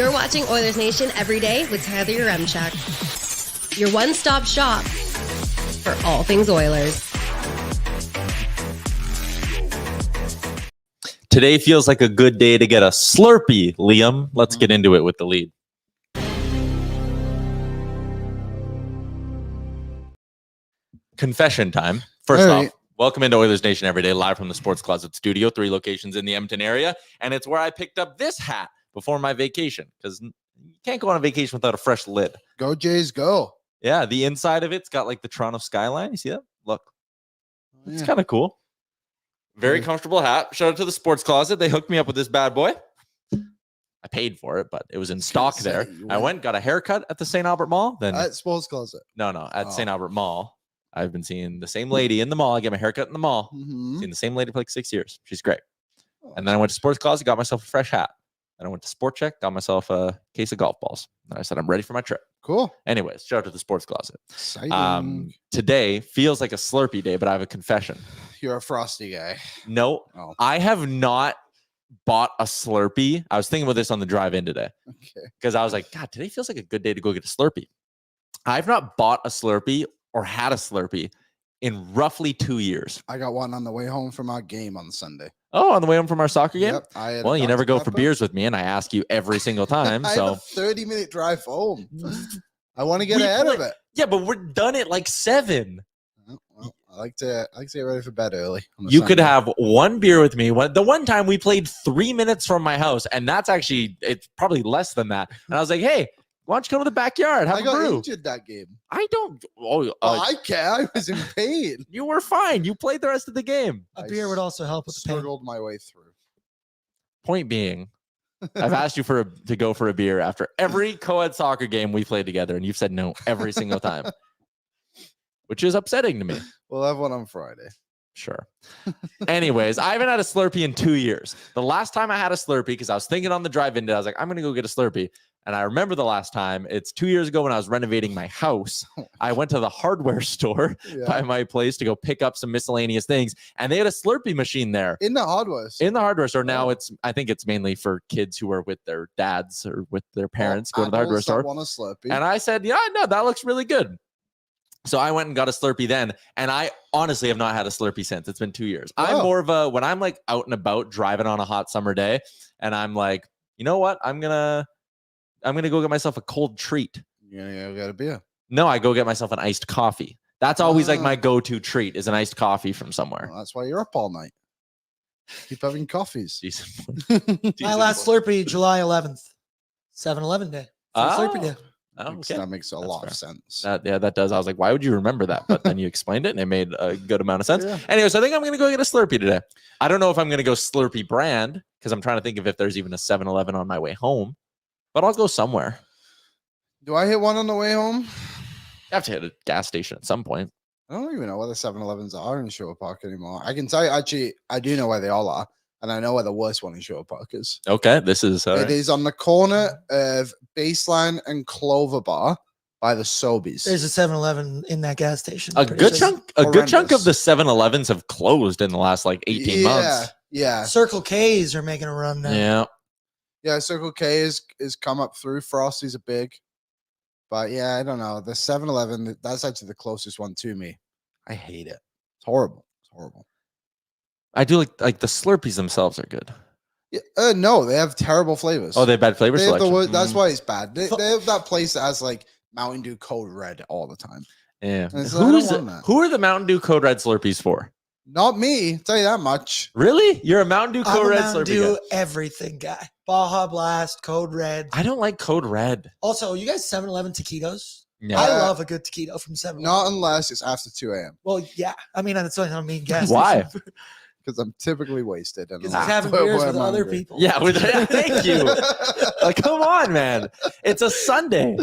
You're watching Oilers Nation every day with Tyler Yaremchuk. Your one-stop shop for all things Oilers. Today feels like a good day to get a Slurpee, Liam. Let's get into it with the lead. Confession time. First off, welcome into Oilers Nation every day, live from the Sports Closet studio, 3 locations in the Edmonton area. And it's where I picked up this hat before my vacation, because you can't go on a vacation without a fresh lid. Go Jays, go. Yeah, the inside of it's got like the Toronto skyline. You see that? Look. It's kind of cool. Very comfortable hat. Shout out to the Sports Closet. They hooked me up with this bad boy. I paid for it, but it was in stock there. I went, got a haircut at the St. Albert Mall. Then at Sports Closet. No, at St. Albert Mall. I've been seeing the same lady in the mall. I get my haircut in the mall. Seen the same lady for like 6 years. She's great. And then I went to Sports Closet, got myself a fresh hat. Then I went to Sport Check, got myself a case of golf balls. And I said, I'm ready for my trip. Cool. Anyways, shout out to the Sports Closet. Exciting. Today feels like a Slurpee day, but I have a confession. You're a frosty guy. No, I have not bought a Slurpee. I was thinking about this on the drive in today. Okay. Because I was like, God, today feels like a good day to go get a Slurpee. I've not bought a Slurpee or had a Slurpee in roughly 2 years. I got one on the way home from our game on Sunday. Oh, on the way home from our soccer game? Yep, well, you never go for beers with me, and I ask you every single time. I so have a 30-minute drive home. I want to get ahead of it. Yeah, but we're done at like 7. Well, I like to get ready for bed early. You could have one beer with me. The one time we played 3 minutes from my house, and that's actually, it's probably less than that. And I was like, hey, why don't you come to the backyard? Have a brew. I got injured that game. I don't. I can't. I was in pain. You were fine. You played the rest of the game. A beer would also help with the pain. Struggled my way through. Point being, I've asked you to go for a beer after every co-ed soccer game we played together, and you've said no every single time, which is upsetting to me. We'll have one on Friday. Sure. Anyways, I haven't had a Slurpee in 2 years. The last time I had a Slurpee, because I was thinking on the drive-in, I was like, I'm going to go get a Slurpee. And I remember the last time, it's 2 years ago when I was renovating my house. I went to the hardware store by my place to go pick up some miscellaneous things. And they had a Slurpee machine there. In the hardware store? In the hardware store. Now I think it's mainly for kids who are with their dads or with their parents go to the hardware store. Want a Slurpee. And I said, yeah, no, that looks really good. So I went and got a Slurpee then, and I honestly have not had a Slurpee since. It's been 2 years. I'm more of when I'm like out and about driving on a hot summer day, and I'm like, you know what? I'm gonna go get myself a cold treat. Yeah, got a beer. No, I go get myself an iced coffee. That's always like my go-to treat is an iced coffee from somewhere. Well, that's why you're up all night. Keep having coffees. My last Slurpee, July 11th, 7-Eleven day. Slurpee day. Oh, okay. That makes a lot of sense. That does. I was like, why would you remember that? But then you explained it, and it made a good amount of sense. Anyways, I think I'm going to go get a Slurpee today. I don't know if I'm going to go Slurpee brand, because I'm trying to think if there's even a 7-Eleven on my way home. But I'll go somewhere. Do I hit one on the way home? I have to hit a gas station at some point. I don't even know where the 7-Elevens are in Sherwood Park anymore. I can tell you, actually, I do know where they all are. And I know where the worst one in Sherwood Park is. Okay, this is... It is on the corner of Baseline and Clover Bar by the Sobeys. There's a 7-Eleven in that gas station. A good chunk of the 7-Elevens have closed in the last like 18 months. Yeah. Circle K's are making a run now. Yeah. Yeah, Circle K is come up through. Frosty's a big. But yeah, I don't know. The 7-Eleven, that's actually the closest one to me. I hate it. It's horrible. It's horrible. I do like the Slurpees themselves are good. Yeah, no, they have terrible flavors. Oh, they have bad flavor selection. That's why it's bad. They have that place that has like Mountain Dew Code Red all the time. Yeah. Who are the Mountain Dew Code Red Slurpees for? Not me. I'll tell you that much. Really? You're a Mountain Dew Code Red Slurpee Dew everything guy. Baja Blast, Code Red. I don't like Code Red. Also, you guys 7-Eleven taquitos? No. I love a good taquito from 7-Eleven. Not unless it's after 2 a.m. Well, yeah. I mean, that's what I mean. Gas Why? Because I'm typically wasted. Because he's having beers with other people. Yeah, thank you. Like, come on, man. It's a Sunday.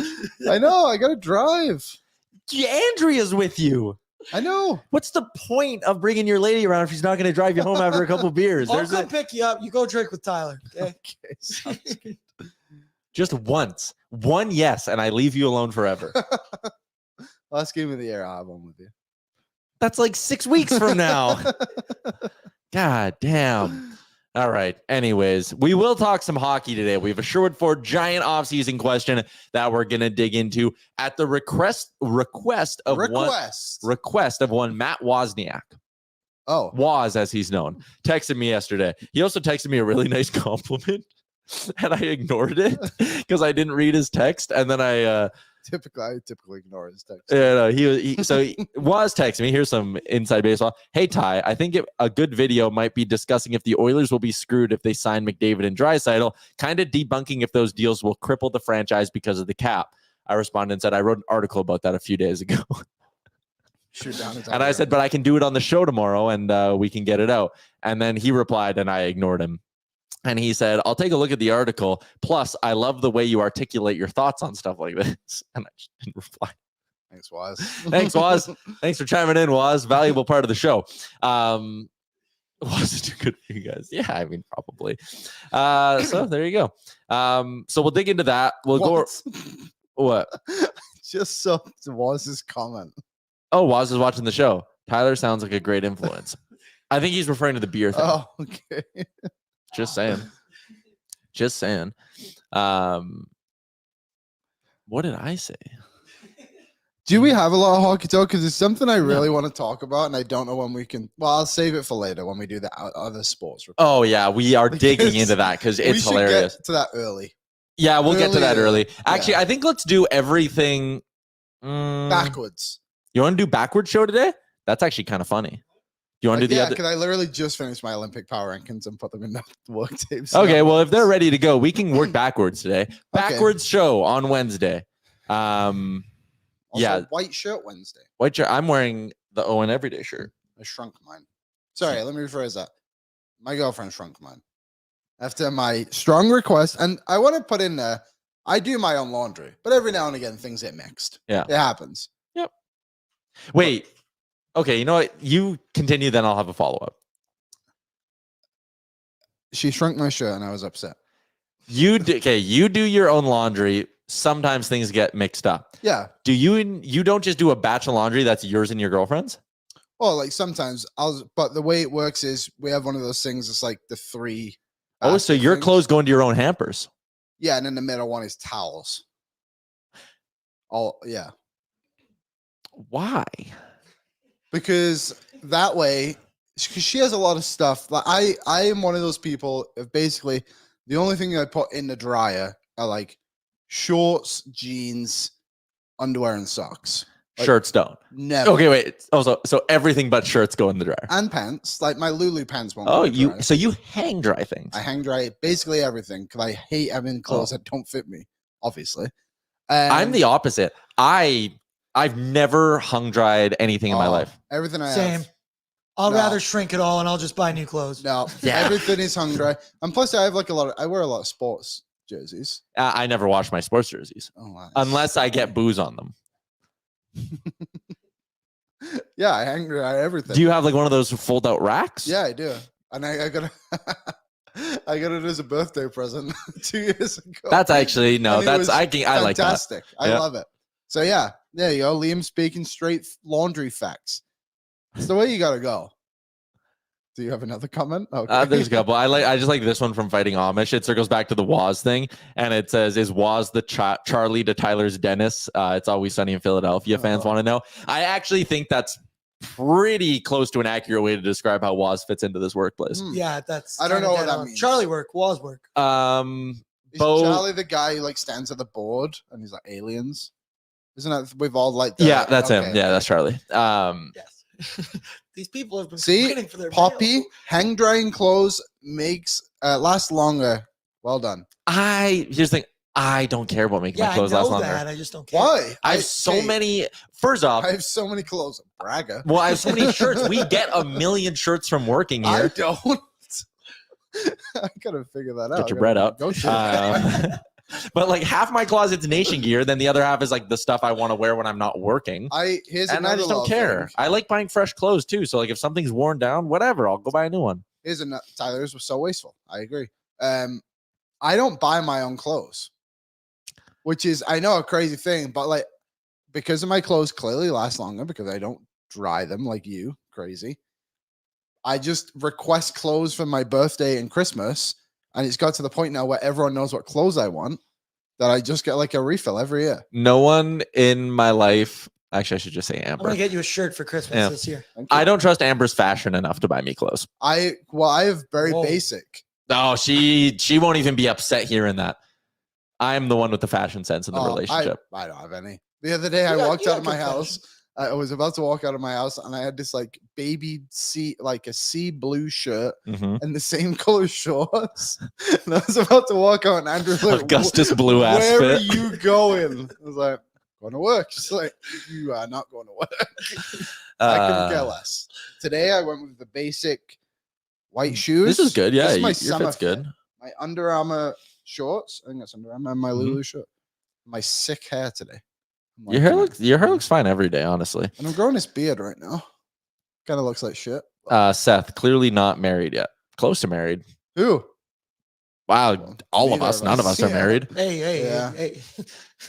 I know. I got to drive. Andrea's with you. I know. What's the point of bringing your lady around if she's not going to drive you home after a couple beers? I'll come pick you up. You go drink with Tyler. Okay. Sounds good. Just once. One yes, and I leave you alone forever. Last game of the year, I'll have one with you. That's like 6 weeks from now. God damn. All right. Anyways, we will talk some hockey today. We have a Sherwood Ford giant offseason question that we're going to dig into at the request of one Matt Wozniak. Oh, Woz, as he's known, texted me yesterday. He also texted me a really nice compliment, and I ignored it because I didn't read his text. And then I typically ignore his text. Yeah, he was texting me. Here's some inside baseball. Hey Ty, I think a good video might be discussing if the Oilers will be screwed if they sign McDavid and Draisaitl, kind of debunking if those deals will cripple the franchise because of the cap. I responded and said I wrote an article about that a few days ago. Shoot down his and I said, but I can do it on the show tomorrow and we can get it out. And then he replied and I ignored him. And he said, I'll take a look at the article. Plus, I love the way you articulate your thoughts on stuff like this. And I just didn't reply. Thanks, Woz. Thanks, Woz. Thanks for chiming in, Woz. Valuable part of the show. Was it too good for you guys? Yeah, I mean, probably. So there you go. So we'll dig into that. We'll go. What? Just so Woz's comment. Oh, Woz is watching the show. Tyler sounds like a great influence. I think he's referring to the beer thing. Oh, okay. Just saying. What did I say? Do we have a lot of hockey talk? Because it's something I really want to talk about, and I don't know when we can. Well, I'll save it for later when we do the other sports. Oh yeah, we are digging into that because it's hilarious. Get to that early. Yeah, we'll get to that early. Actually, I think let's do everything backwards. You want to do backward show today? That's actually kind of funny. You want to do the other? Because I literally just finished my Olympic power rankings and put them in the work tapes. Okay, well, if they're ready to go, we can work backwards today. Backwards show on Wednesday. Also, white shirt Wednesday. White shirt. I'm wearing the Owen Everyday shirt. I shrunk mine. Sorry, let me rephrase that. My girlfriend shrunk mine. After my strong request, and I want to put in there, I do my own laundry, but every now and again things get mixed. Yeah. It happens. Yep. Wait. Okay, you know what? You continue, then I'll have a follow-up. She shrunk my shirt and I was upset. You do your own laundry. Sometimes things get mixed up. Yeah. Do you don't just do a batch of laundry that's yours and your girlfriend's? Well, like sometimes but the way it works is we have one of those things. It's like the three. Oh, so your clothes go into your own hampers. Yeah, and then the middle one is towels. Oh, yeah. Why? Because that way, because she has a lot of stuff. Like I am one of those people. Basically, the only thing I put in the dryer are like shorts, jeans, underwear, and socks. Like, shirts don't. Never. Okay, wait. Also, so everything but shirts go in the dryer. And pants. Like my Lulu pants won't. Oh, dry. So you hang dry things. I hang dry basically everything because I hate having clothes that don't fit me. Obviously, I'm the opposite. I've never hung dried anything in my life. Everything I Same. have. I'll rather shrink it all and I'll just buy new clothes. No, everything is hung dry. And plus, I have like I wear a lot of sports jerseys. I never wash my sports jerseys unless I get booze on them. Yeah, I hang dry everything. Do you have like one of those fold out racks? Yeah, I do. And I got I got it as a birthday present 2 years ago. That's actually I like that. Fantastic. I love it. So yeah, there you go. Liam speaking straight laundry facts. It's the way you gotta go. Do you have another comment? Okay. There's a couple. I just like this one from Fighting Amish. It circles back to the Woz thing, and it says, "Is Woz the Charlie to Tyler's Dennis?" It's Always Sunny in Philadelphia. Fans want to know. I actually think that's pretty close to an accurate way to describe how Woz fits into this workplace. Yeah, that's. I don't know what that means. Charlie work, Woz work. Is Charlie the guy who like stands at the board and he's like aliens? Isn't that we've all like? Yeah, that's him. Yeah, that's Charlie. Yes. These people have been waiting for their Poppy mail. hang drying clothes makes last longer. Well done. Here's the thing. I don't care about making my clothes last longer. I just don't care. Why? I have so many. First off, I have so many clothes. Bragger. Well, I have so many shirts. We get a million shirts from working here. I don't. I gotta figure that out. Get your bread out. Go But like half my closet's nation gear, then the other half is like the stuff I want to wear when I'm not working. I just don't care. I like buying fresh clothes too. So like if something's worn down, whatever, I'll go buy a new one. Tyler's was so wasteful. I agree. I don't buy my own clothes, which is I know a crazy thing, but like because of my clothes clearly last longer because I don't dry them like you crazy. I just request clothes for my birthday and Christmas, and it's got to the point now where everyone knows what clothes I want, that I just get like a refill every year. No one in my life, actually, I should just say I'm Amber. gonna get you a shirt for Christmas Yeah. this year. I don't trust Amber's fashion enough to buy me clothes. I have very Whoa. basic. No, she won't even be upset hearing that. I'm the one with the fashion sense in the relationship. I don't have any. The other day, I walked out of my house. I was about to walk out of my house, and I had this like baby sea, like a sea blue shirt Mhm. and the same color shorts. And I was about to walk out, and Andrew's like, Augustus blue ass "Where fit. are you going?" I was like, "Going to work." She's like, "You are not going to work." I couldn't care less. Today, I went with the basic white shoes. This is good. Yeah, This is my your summer fit's good. fit. My Under Armour shorts. I think that's Under Armour. And my Lulu shirt. My sick hair today. I'm Your hair liking it. looks fine every day, honestly. And I'm growing this beard right now. Kind of looks like shit. Seth, clearly not married yet. Close to married. Who? Wow, all of Neither us, of none of us. us are Yeah. married. Hey.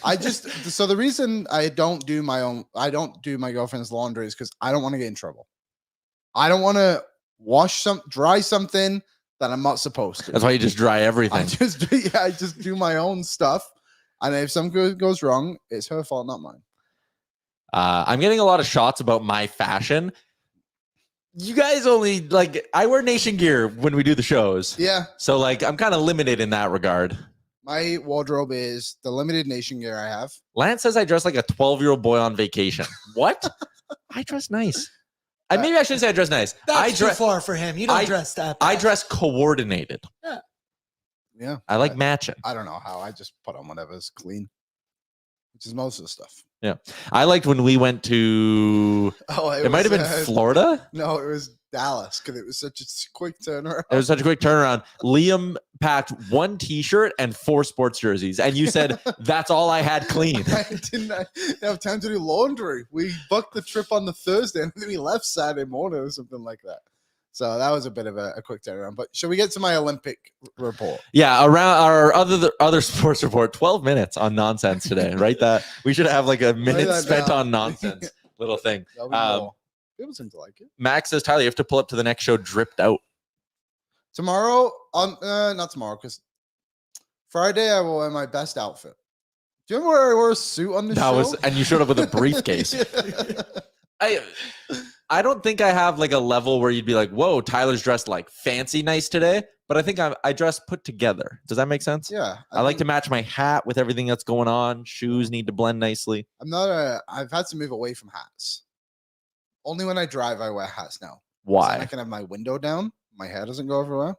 I just so the reason I don't do my girlfriend's laundry is because I don't want to get in trouble. I don't want to dry something that I'm not supposed to. That's why you just dry I everything. I just do my own stuff. And if something goes wrong, it's her fault, not mine. I'm getting a lot of shots about my fashion. You guys only I wear nation gear when we do the shows. Yeah. So I'm kind of limited in that regard. My wardrobe is the limited nation gear I have. Lance says I dress like a 12-year-old boy on vacation. What? I dress nice. Maybe I shouldn't say I dress nice. That's too far for him. You don't dress that bad. I dress coordinated. Yeah. I like matching. I don't know how. I just put on whatever's clean, which is most of the stuff. Yeah. I liked when we went to, it might have been Florida. No, it was Dallas because it was such a quick turnaround. It was such a quick turnaround. Liam packed 1 t-shirt and 4 sports jerseys. And you said, that's all I had clean. I didn't have time to do laundry. We booked the trip on the Thursday and then we left Saturday morning or something like that. So that was a bit of a quick turnaround. But shall we get to my Olympic report? Yeah, around our other sports report, 12 minutes on nonsense today, right? That we should have a minute spent on nonsense little thing. People seem to like it. Max says, Tyler, you have to pull up to the next show dripped out. Tomorrow not tomorrow, because Friday I will wear my best outfit. Do you remember where I wore a suit on the show? And you showed up with a briefcase. I don't think I have a level where you'd be like, whoa, Tyler's dressed fancy nice today. But I think I dress put together. Does that make sense? Yeah. I like to match my hat with everything that's going on. Shoes need to blend nicely. I've had to move away from hats. Only when I drive, I wear hats now. Why? I can have my window down. My hair doesn't go everywhere.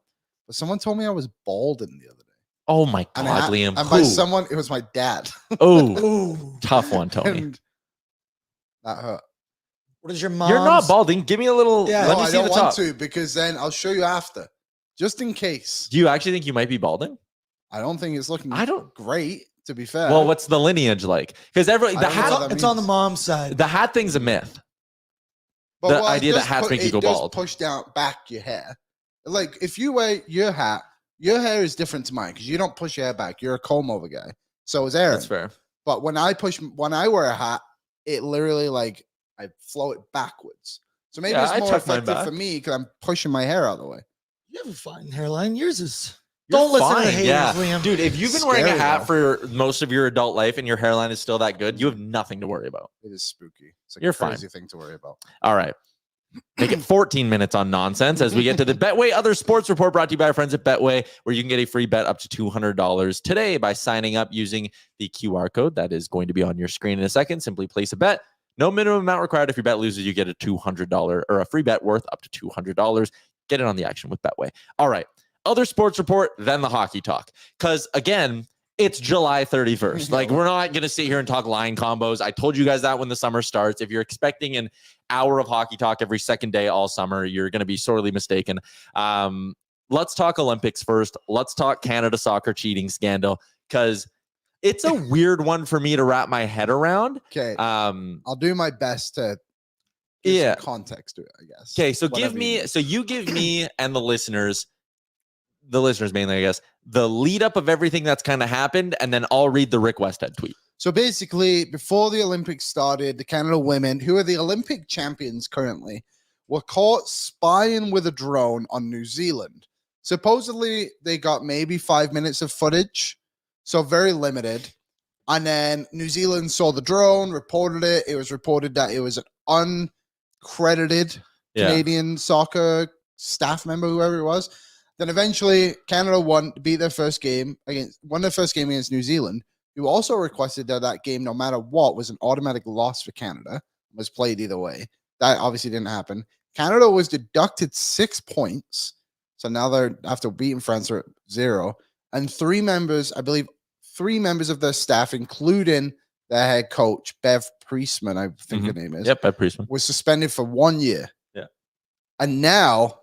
But someone told me I was balding the other day. Oh my God, Liam. And by someone, it was my dad. Oh, tough one, Tony. And that hurt. What is your mom? You're not balding. Give me a little. Yeah. Let No, me I see don't the want top. to because then I'll show you after, just in case. Do you actually think you might be balding? I don't think it's looking. I don't- great. To be fair. Well, what's the lineage like? Because I don't know what hat, that It's on the means. mom's side. the hat thing's a myth. But the what it idea that does hats make you go it does bald. push down back your hair. Like if you wear your hat, your hair is different to mine because you don't push your hair back. You're a comb over guy. So is Aaron. That's fair. But when I wear a hat, it literally I flow it backwards. So maybe Yeah, it's I more tuck mine effective back. for me because I'm pushing my hair out of the way. You have a fine hairline. Yours is. You're Don't listen to the fine, haters, yeah. Liam. Dude, if you've been wearing a Scary, hat though. for most of your adult life and your hairline is still that good, you have nothing to worry about. It is spooky. It's a You're fine. crazy thing to worry about. All right. Make it 14 minutes on nonsense as we get to the Betway Other Sports Report brought to you by our friends at Betway, where you can get a free bet up to $200 today by signing up using the QR code that is going to be on your screen in a second. Simply place a bet. No minimum amount required. If your bet loses, you get a $200 or a free bet worth up to $200. Get in on the action with Betway. All right. Other sports report, then the hockey talk. Because again, it's July 31st. We're not going to sit here and talk line combos. I told you guys that when the summer starts. If you're expecting an hour of hockey talk every second day all summer, you're going to be sorely mistaken. Let's talk Olympics first. Let's talk Canada soccer cheating scandal, because it's a weird one for me to wrap my head around. Okay. Um, I'll do my best to give yeah. some context to it, I guess. Okay, so Whatever you give me and the listeners mainly, I guess, the lead up of everything that's kind of happened, and then I'll read the Rick Westhead tweet. So basically, before the Olympics started, the Canada women, who are the Olympic champions currently, were caught spying with a drone on New Zealand. Supposedly, they got maybe 5 minutes of footage, so very limited. And then New Zealand saw the drone, reported it. It was reported that it was an uncredited Canadian soccer staff member, whoever it was. Then eventually, Canada won their first game against New Zealand, who also requested that game, no matter what, was an automatic loss for Canada, was played either way. That obviously didn't happen. Canada was deducted 6 points. So now they're, after beating France, are at 0. And three members of their staff, including their head coach, Bev Priestman, I think her name is. Yep, Bev Priestman. Was suspended for 1 year. Yeah. And now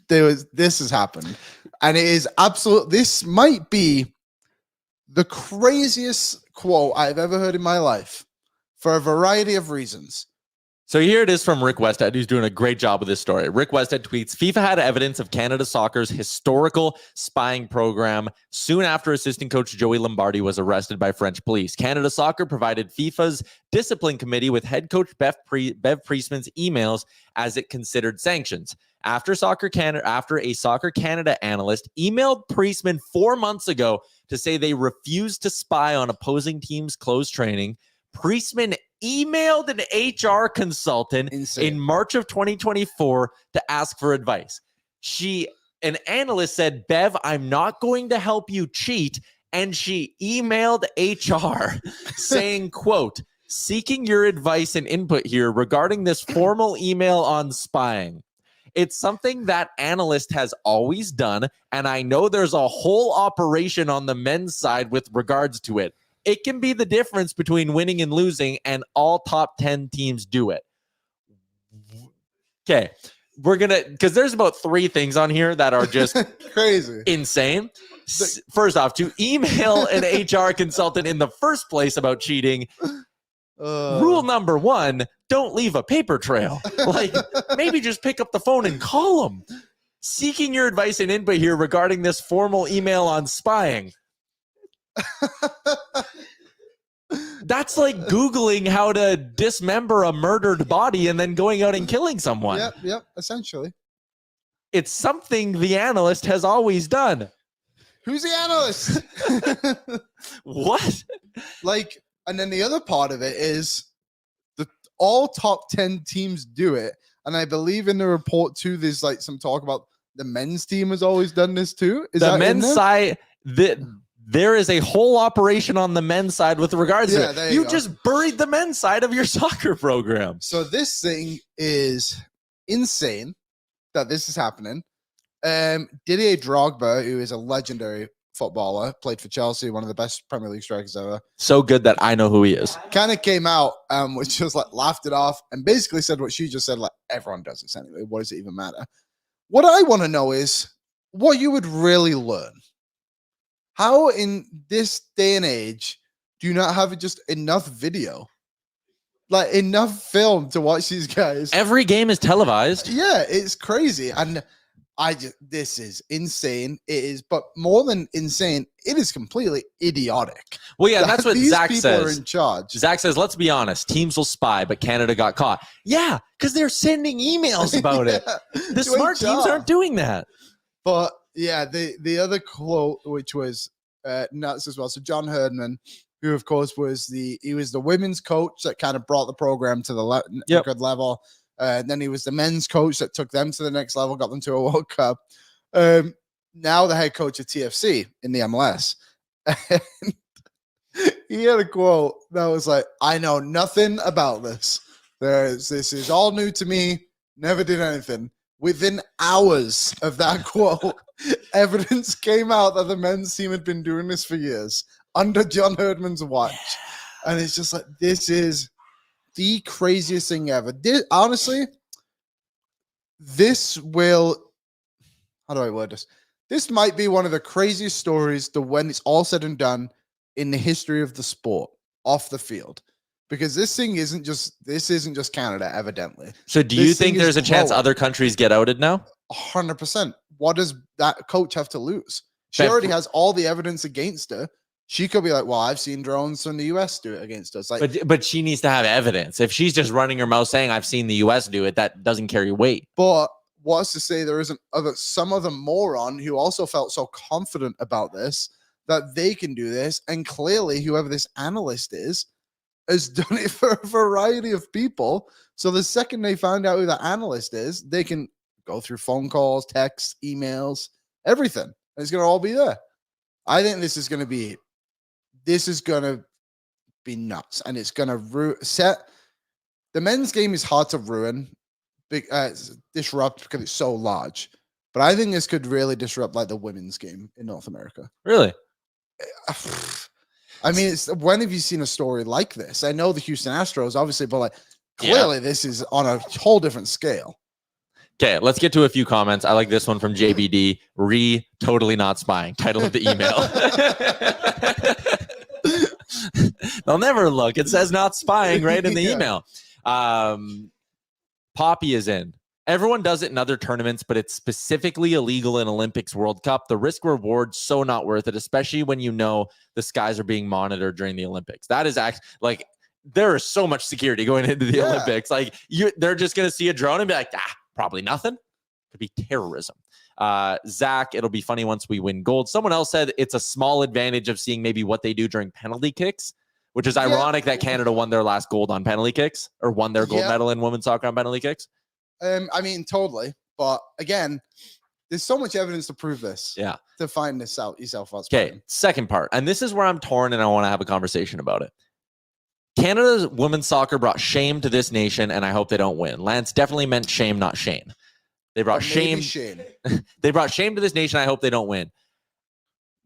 this has happened. And it is this might be the craziest quote I've ever heard in my life for a variety of reasons. So here it is from Rick Westhead, who's doing a great job with this story. Rick Westhead tweets, FIFA had evidence of Canada Soccer's historical spying program soon after assistant coach Joey Lombardi was arrested by French police. Canada Soccer provided FIFA's discipline committee with head coach Bev Priestman's emails as it considered sanctions. After a Soccer Canada analyst emailed Priestman 4 months ago to say they refused to spy on opposing teams' closed training, Priestman emailed an HR consultant in March of 2024 to ask for advice. An analyst said, Bev, I'm not going to help you cheat. And she emailed HR saying, quote, seeking your advice and input here regarding this formal email on spying. It's something that analyst has always done. And I know there's a whole operation on the men's side with regards to it. It can be the difference between winning and losing, and all top 10 teams do it. Okay, because there's about 3 things on here that are just crazy, insane. First off, to email an HR consultant in the first place about cheating, rule number 1, don't leave a paper trail. Like, maybe just pick up the phone and call them. Seeking your advice and input here regarding this formal email on spying. That's like Googling how to dismember a murdered body and then going out and killing someone. Yep, essentially. It's something the analyst has always done. Who's the analyst? What? Like, and then the other part of it is that all top 10 teams do it. And I believe in the report too, there's like some talk about the men's team has always done this too. Is the men's side there is a whole operation on the men's side with regards to it. You just buried the men's side of your soccer program. So this thing is insane that this is happening. Didier Drogba, who is a legendary footballer, played for Chelsea, one of the best Premier League strikers ever. So good that I know who he is. Kind of came out, which just like laughed it off and basically said what she just said, like, everyone does this anyway. What does it even matter? What I want to know is what you would really learn. How in this day and age do you not have just enough video? Like enough film to watch these guys? Every game is televised. Yeah, it's crazy. And this is insane. It is, but more than insane, it is completely idiotic. Well, yeah, that's what Zach says. These people are in charge. Zach says, let's be honest, teams will spy, but Canada got caught. Yeah, because they're sending emails about it. The smart teams aren't doing that. But yeah, the other quote, which was nuts as well. So John Herdman, who of course was the women's coach that kind of brought the program to the good level. Then he was the men's coach that took them to the next level, got them to a World Cup. Now the head coach of TFC in the MLS. And he had a quote that was like, I know nothing about this. This is all new to me. Never did anything. Within hours of that quote, evidence came out that the men's team had been doing this for years under John Herdman's watch. And it's just like, this is the craziest thing ever. Honestly, this will, how do I word this? This might be one of the craziest stories to when it's all said and done in the history of the sport off the field. Because this isn't just Canada, evidently. So do you think there's a chance other countries get outed now? 100%. What does that coach have to lose? She already has all the evidence against her. she could be like, well, I've seen drones from the US do it against us. Like, but she needs to have evidence. If she's just running her mouth saying I've seen the US do it, that doesn't carry weight. but what's to say there isn't some other moron who also felt so confident about this that they can do this, and clearly whoever this analyst is has done it for a variety of people. So the second they find out who the analyst is, they can go through phone calls, texts, emails, everything. It's going to all be there. I think this is going to be nuts, and it's going to set the men's game is hard to ruin, disrupt because it's so large. But I think this could really disrupt like the women's game in North America. Really? I mean, when have you seen a story like this? I know the Houston Astros, obviously, but like clearly this is on a whole different scale. Okay, let's get to a few comments. I like this one from JBD. Totally not spying. Title of the email. They'll never look. It says not spying right in the email. Poppy is in. Everyone does it in other tournaments, but it's specifically illegal in Olympics World Cup. The risk reward so not worth it, especially when you know the skies are being monitored during the Olympics. That is actually like there is so much security going into the Olympics. Like they're just going to see a drone and be like, probably nothing. Could be terrorism. Zach, it'll be funny once we win gold. Someone else said it's a small advantage of seeing maybe what they do during penalty kicks, which is ironic that Canada won their last gold on penalty kicks or won their gold medal in women's soccer on penalty kicks. I mean, totally. But again, there's so much evidence to prove this. Yeah. To find this out yourself. Okay. Second part. And this is where I'm torn and I want to have a conversation about it. Canada's women's soccer brought shame to this nation, and I hope they don't win. Lance definitely meant shame, not Shane. They brought shame. They brought shame to this nation. I hope they don't win.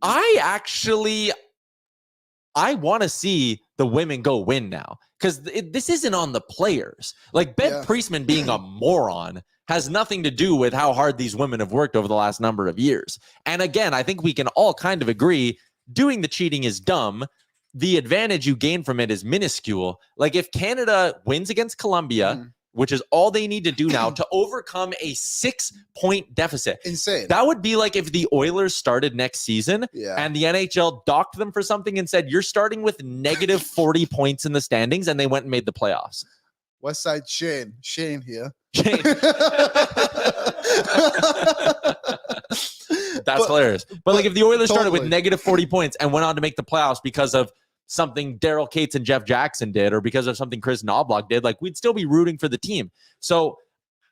I want to see the women go win now, because this isn't on the players. Like Ben Priestman being a moron has nothing to do with how hard these women have worked over the last number of years. And again, I think we can all kind of agree doing the cheating is dumb. The advantage you gain from it is minuscule. Like if Canada wins against Colombia, which is all they need to do now to overcome a 6-point deficit. Insane. That would be like if the Oilers started next season and the NHL docked them for something and said, you're starting with negative 40 points in the standings, and they went and made the playoffs. West Side Shane. Shane here. Shane. That's hilarious. But like if the Oilers started with negative 40 points and went on to make the playoffs because of something Daryl Cates and Jeff Jackson did, or because of something Chris Knobloch did, like we'd still be rooting for the team. So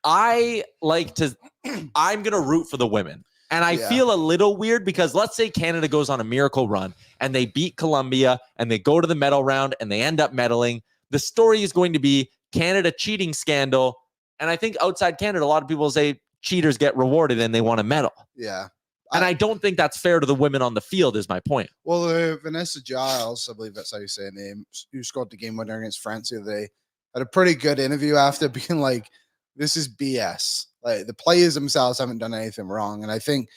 I'm going to root for the women. And I feel a little weird because let's say Canada goes on a miracle run and they beat Colombia and they go to the medal round and they end up medaling. The story is going to be Canada cheating scandal. And I think outside Canada, a lot of people say cheaters get rewarded and they want a medal. Yeah. And I don't think that's fair to the women on the field is my point. Well, Vanessa Giles, I believe that's how you say her name, who scored the game winner against France the other day, had a pretty good interview after being like, this is BS. Like the players themselves haven't done anything wrong. And I think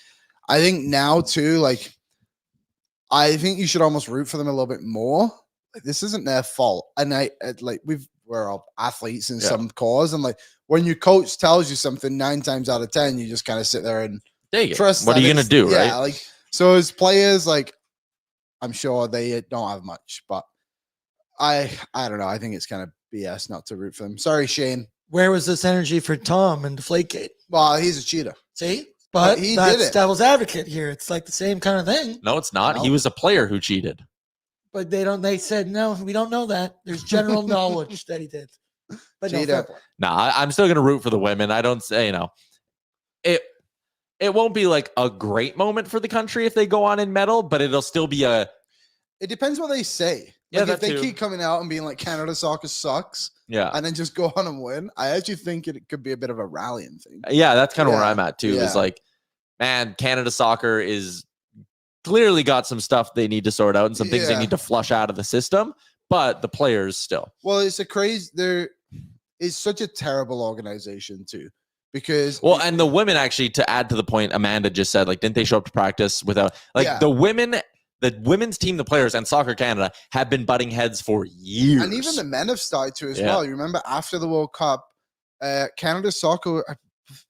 now too, like, I think you should almost root for them a little bit more. Like, this isn't their fault. And we're all athletes in some cause. And like when your coach tells you something 9 times out of 10, you just kind of sit there and trust. What are you going to do, right? Yeah, like so as players, like I'm sure they don't have much, but I don't know. I think it's kind of BS not to root for them. Sorry, Shane. Where was this energy for Tom and Deflategate? Well, he's a cheater. See? But he that's did it. devil's advocate here. It's like the same kind of thing. No, it's not. No. He was a player who cheated. But they said, no, we don't know that. There's general knowledge that he did. But no, fair point. I'm still going to root for the women. I don't say, it won't be like a great moment for the country if they go on and medal, but it'll still be it depends what they say. Yeah, like if they keep coming out and being like Canada soccer sucks, and then just go on and win, I actually think it could be a bit of a rallying thing. Yeah, that's kind of where I'm at too. Is like, man, Canada soccer is clearly got some stuff they need to sort out and some things they need to flush out of the system, but the players still. Well, it's there is such a terrible organization too. Because and the women actually, to add to the point Amanda just said, like, didn't they show up to practice without the women's team, the players, and Soccer Canada have been butting heads for years. And even the men have started to as well. You remember after the World Cup, Canada Soccer, I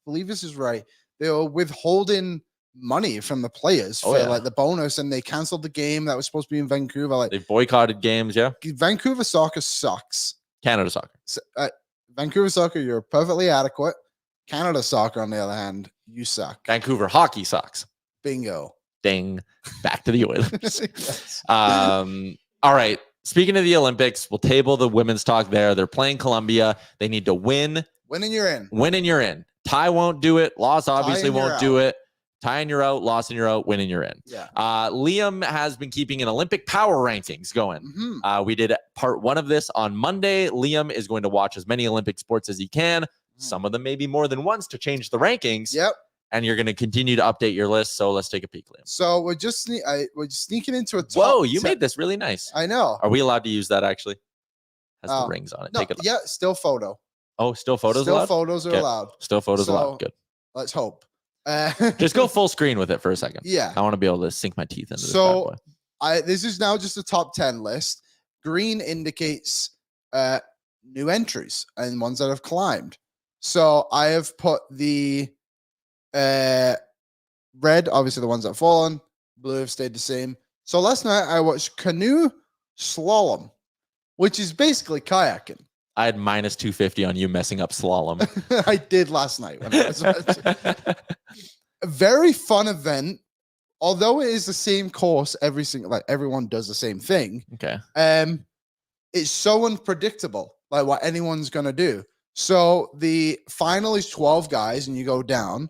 believe this is right, they were withholding money from the players for like the bonus, and they canceled the game that was supposed to be in Vancouver. Like they boycotted games. Yeah. Vancouver soccer sucks. Canada soccer. Vancouver soccer, you're perfectly adequate. Canada soccer, on the other hand, you suck. Vancouver hockey sucks. Bingo. Ding. Back to the Oilers. Yes. All right. Speaking of the Olympics, we'll table the women's talk there. They're playing Colombia. They need to win. Win and you're in. Win and you're in. Tie won't do it. Loss obviously won't do it. Tie and you're out. Loss and you're out. Win and you're in. Yeah. Liam has been keeping an Olympic power rankings going. Mm-hmm. We did part 1 of this on Monday. Liam is going to watch as many Olympic sports as he can. Some of them maybe more than once to change the rankings. Yep. And you're going to continue to update your list. So let's take a peek, Liam. So we're just sneaking into a top. Whoa, you made this really nice. I know. Are we allowed to use that actually? Has the rings on it. No, Take it. yeah, still photo. Oh, still photos Still allowed? photos are Good. allowed. Still photos So- allowed. Good. Let's hope. Just go full screen with it for a second. Yeah. I want to be able to sink my teeth into this bad So boy. this is now just a top 10 list. Green indicates new entries and ones that have climbed. So I have put the red, obviously the ones that have fallen. Blue have stayed the same. So last night I watched canoe slalom, which is basically kayaking. I had minus 250 on you messing up slalom. I did last night when I was watching. A very fun event. Although it is the same course, everyone does the same thing. Okay. It's so unpredictable, like what anyone's gonna do. So the final is 12 guys, and you go down,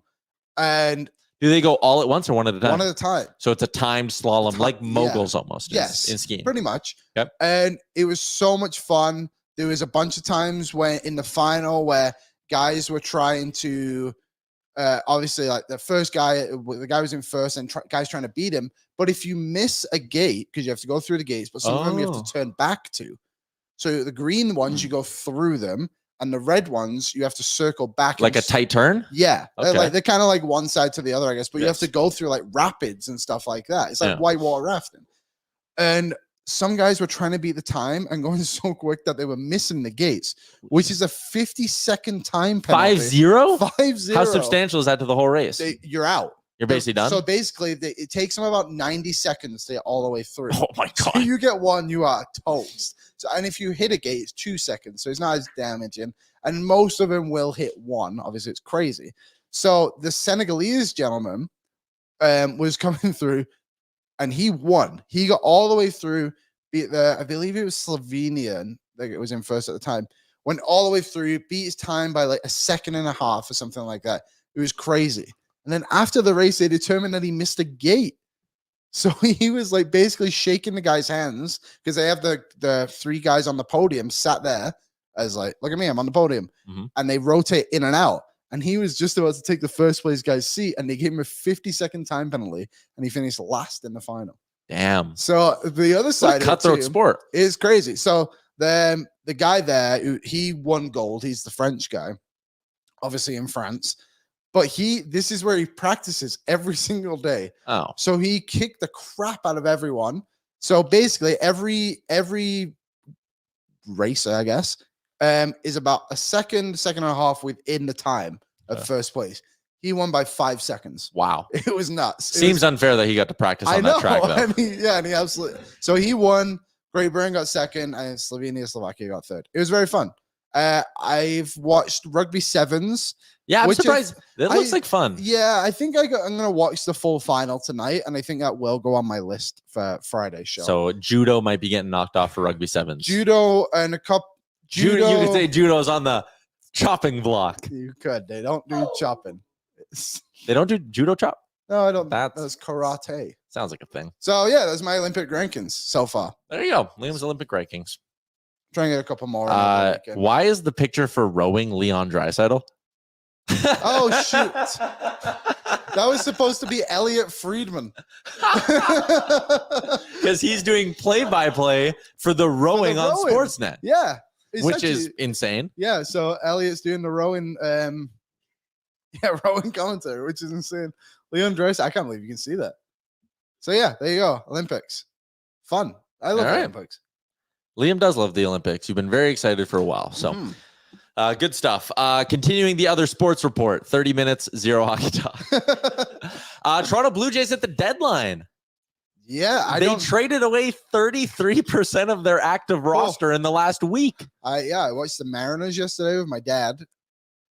and Do they go all at once or one at a time? one at a time. So it's a timed slalom, like moguls almost. Yes, in skiing. pretty much. Yep. And it was so much fun. There was a bunch of times when in the final where guys were trying to, obviously, like the first guy, the guy was in first, and guys trying to beat him. But if you miss a gate, because you have to go through the gates, but some of them you have to turn back to. So the green ones, you go through them, and the red ones, you have to circle back. Like a tight turn? Yeah. Okay. They're kind of like one side to the other, I guess, but you have Yes. to go through like rapids and stuff like that. It's like Yeah. whitewater rafting. And some guys were trying to beat the time and going so quick that they were missing the gates, which is a 50-second time penalty. 5-0? 5-0. How substantial is that to the whole race? You're out. You're basically done? So basically, it takes them about 90 seconds to get all the way through. Oh my So God. you get one, you are toast. So, and if you hit a gate, it's 2 seconds, so it's not as damaging. And most of them will hit one. Obviously, it's crazy. So the Senegalese gentleman was coming through, and he won. He got all the way through. I believe it was Slovenian. Like it was in first at the time. Went all the way through, beat his time by like a second and a half or something like that. It was crazy. And then after the race, they determined that he missed a gate. So he was like basically shaking the guy's hands because they have the 3 guys on the podium sat there as like, look at me, I'm on the podium. Mm-hmm. And they rotate in and out. And he was just about to take the first place guy's seat, and they gave him a 50-second time penalty, and he finished last in the final. Damn. So the other What side a of it cutthroat too sport. is crazy. So the guy there, he won gold. He's the French guy, obviously in France. But this is where he practices every single day. Oh. So he kicked the crap out of everyone. So basically, every racer, I guess, is about a second and a half within the time of first place. He won by 5 seconds. Wow. It was nuts. Seems unfair that he got to practice on that track, though. I mean, yeah, and he absolutely. So he won. Great Britain got second, and Slovenia, Slovakia got third. It was very fun. I've watched rugby sevens. Yeah, I'm which is- surprised. It looks like fun. Yeah, I think I'm going to watch the full final tonight, and I think that will go on my list for Friday's show. So judo might be getting knocked off for rugby sevens. Judo and a cup. Judo. You could say judo's on the chopping block. You could. They don't do chopping. They don't do judo chop? No, I don't. That's- That's karate. Sounds like a thing. So yeah, that's my Olympic rankings so far. There you go. Liam's Olympic rankings. Trying to get a couple more. on the weekend. Why is the picture for rowing Leon Draisaitl? Oh, shoot. That was supposed to be Elliot Friedman. Because he's doing play-by-play for the rowing on rowing. Sportsnet, Yeah. It's which actually- is insane. Yeah, so Elliot's doing the rowing rowing commentary, which is insane. Leon Draisaitl, I can't believe you can see that. So yeah, there you go. Olympics. Fun. I love All right. Olympics. Liam does love the Olympics. You've been very excited for a while. So Mhm. good stuff. Continuing the other sports report, 30 minutes, zero hockey talk. Toronto Blue Jays at the deadline. Yeah, They traded away 33% of their active roster in the last week. I watched the Mariners yesterday with my dad.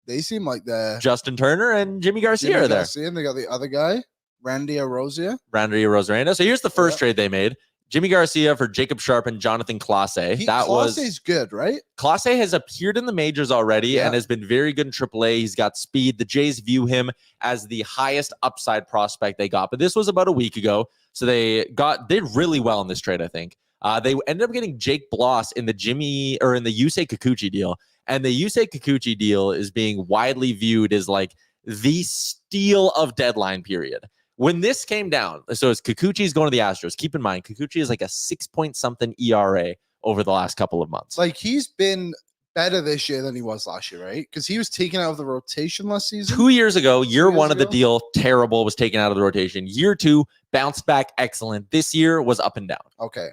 They seem like the Justin Turner and Jimmy Garcia are there. And they got the other guy, Randy Arozarena. So here's the first trade they made. Jimmy Garcia for Jacob Sharp and Jonathan Clase. Clase's good, right? Clase has appeared in the majors already and has been very good in AAA. He's got speed. The Jays view him as the highest upside prospect they got. But this was about a week ago. So they did really well in this trade, I think. They ended up getting Jake Bloss in the Yusei Kikuchi deal. And the Yusei Kikuchi deal is being widely viewed as like the steal of deadline period. When this came down, so it's Kikuchi's going to the Astros. Keep in mind, Kikuchi is like a 6-point-something ERA over the last couple of months. Like he's been better this year than he was last year, right? Because he was taken out of the rotation last season. 2 years ago, year one of the deal, terrible, was taken out of the rotation. Year two, bounced back, excellent. This year was up and down. Okay.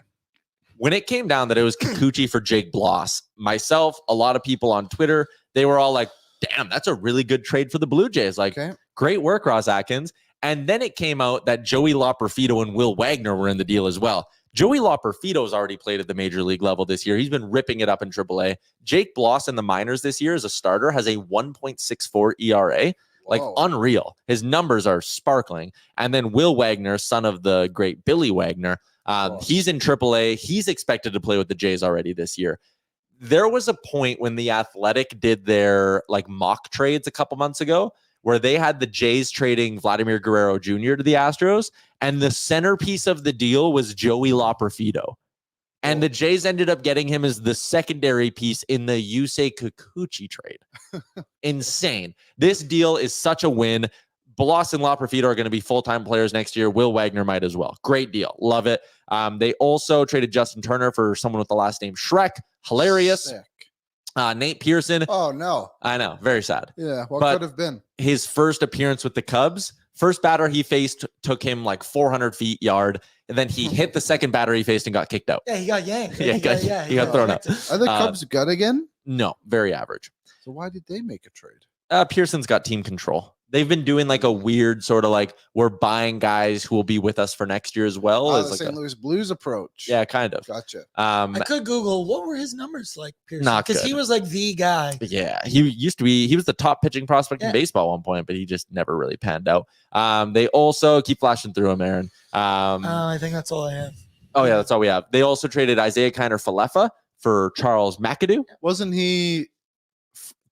When it came down that it was Kikuchi for Jake Bloss, myself, a lot of people on Twitter, they were all like, damn, that's a really good trade for the Blue Jays. Like, great work, Ross Atkins. And then it came out that Joey Loperfido and Will Wagner were in the deal as well. Joey Loperfido's already played at the major league level this year. He's been ripping it up in AAA. Jake Bloss in the minors this year as a starter has a 1.64 ERA. Like, unreal. His numbers are sparkling. And then Will Wagner, son of the great Billy Wagner, he's in AAA. He's expected to play with the Jays already this year. There was a point when the Athletic did their like mock trades a couple months ago where they had the Jays trading Vladimir Guerrero Jr. to the Astros, and the centerpiece of the deal was Joey Loperfido. And the Jays ended up getting him as the secondary piece in the Yusei Kikuchi trade. Insane. This deal is such a win. Bloss and Loperfido are going to be full-time players next year. Will Wagner might as well. Great deal. Love it. They also traded Justin Turner for someone with the last name Shrek. Hilarious. Sick. Nate Pearson. Oh, no. I know. Very sad. Yeah. What But could have been? his first appearance with the Cubs, first batter he faced took him like 400 feet yard. And then he hit the second batter he faced and got kicked out. Yeah, he got yanked. He got thrown out. Are the Cubs good again? No, very average. So why did they make a trade? Pearson's got team control. They've been doing like a weird sort of like, we're buying guys who will be with us for next year as well. The like St. Louis Blues approach. Yeah, kind of. Gotcha. I could Google what were his numbers like, Pearson? Not because good. he was like the guy. Yeah, he was the top pitching prospect in baseball at one point, but he just never really panned out. They also keep flashing through him, Aaron. I think that's all I have. Oh yeah, that's all we have. They also traded Isaiah Kiner-Falefa for Charles McAdoo. Wasn't he?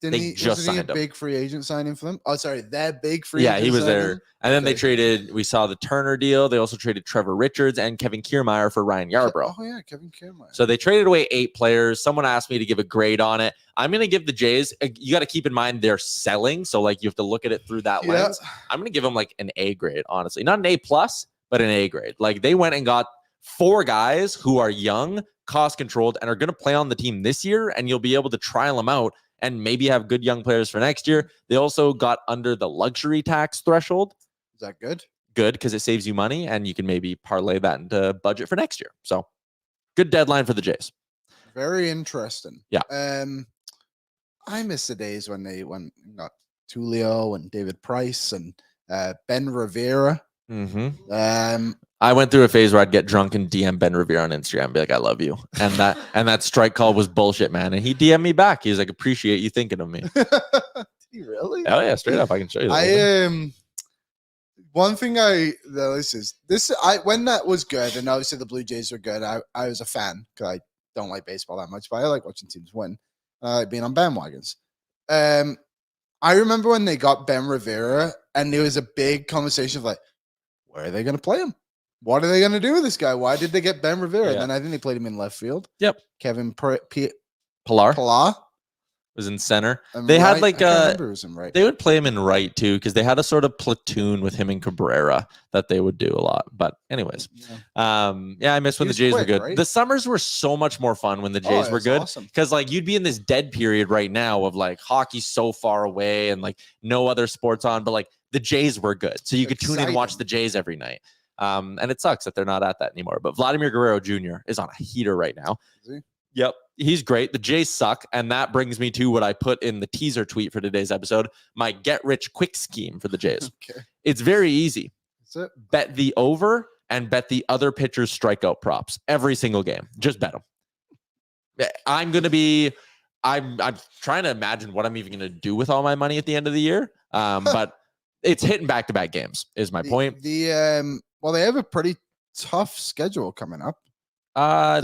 Wasn't he a signed him. big free agent signing for them? Oh, sorry, that big free Yeah, agent he was signing? there. And then they traded, we saw the Turner deal. They also traded Trevor Richards and Kevin Kiermaier for Ryan Yarbrough. Oh, yeah, Kevin Kiermaier. So they traded away 8 players. Someone asked me to give a grade on it. I'm going to give the Jays, you got to keep in mind they're selling. So like you have to look at it through that lens. I'm going to give them like an A grade, honestly. Not an A+, but an A grade. Like they went and got 4 guys who are young, cost controlled, and are going to play on the team this year. And you'll be able to trial them out and maybe have good young players for next year. They also got under the luxury tax threshold. Is that good? Good, because it saves you money, and you can maybe parlay that into budget for next year. So, good deadline for the Jays. Very interesting. Yeah. I miss the days when they got Tulio and David Price and Ben Rivera. Mm-hmm. I went through a phase where I'd get drunk and DM Ben Rivera on Instagram and be like, I love you. And that strike call was bullshit, man. And he DM'd me back. He was like, appreciate you thinking of me. Did he really? Oh yeah, straight up. I can show you that. One thing when that was good, and obviously the Blue Jays were good, I was a fan because I don't like baseball that much, but I like watching teams win. I like being on bandwagons. I remember when they got Ben Rivera, and there was a big conversation of like, where are they going to play him? What are they going to do with this guy? Why did they get Ben Rivera? Yeah. And then I think they played him in left field. Yep. Kevin Pilar Pilar was in center. And they right, had like right. They would play him in right too, because they had a sort of platoon with him and Cabrera that they would do a lot. But anyways, I miss when the Jays were good. Right? The summers were so much more fun when the Jays were good, because like you'd be in this dead period right now of like hockey's so far away and like no other sports on, but like the Jays were good, so you could tune in and watch the Jays every night. And it sucks that they're not at that anymore. But Vladimir Guerrero Jr. is on a heater right now. Is he? Yep. He's great. The Jays suck. And that brings me to what I put in the teaser tweet for today's episode, my get rich quick scheme for the Jays. Okay. It's very easy. That's it. Bet the over and bet the other pitcher's strikeout props every single game. Just bet them. I'm trying to imagine what I'm even going to do with all my money at the end of the year. But it's hitting back-to-back games is my point. Well, they have a pretty tough schedule coming up.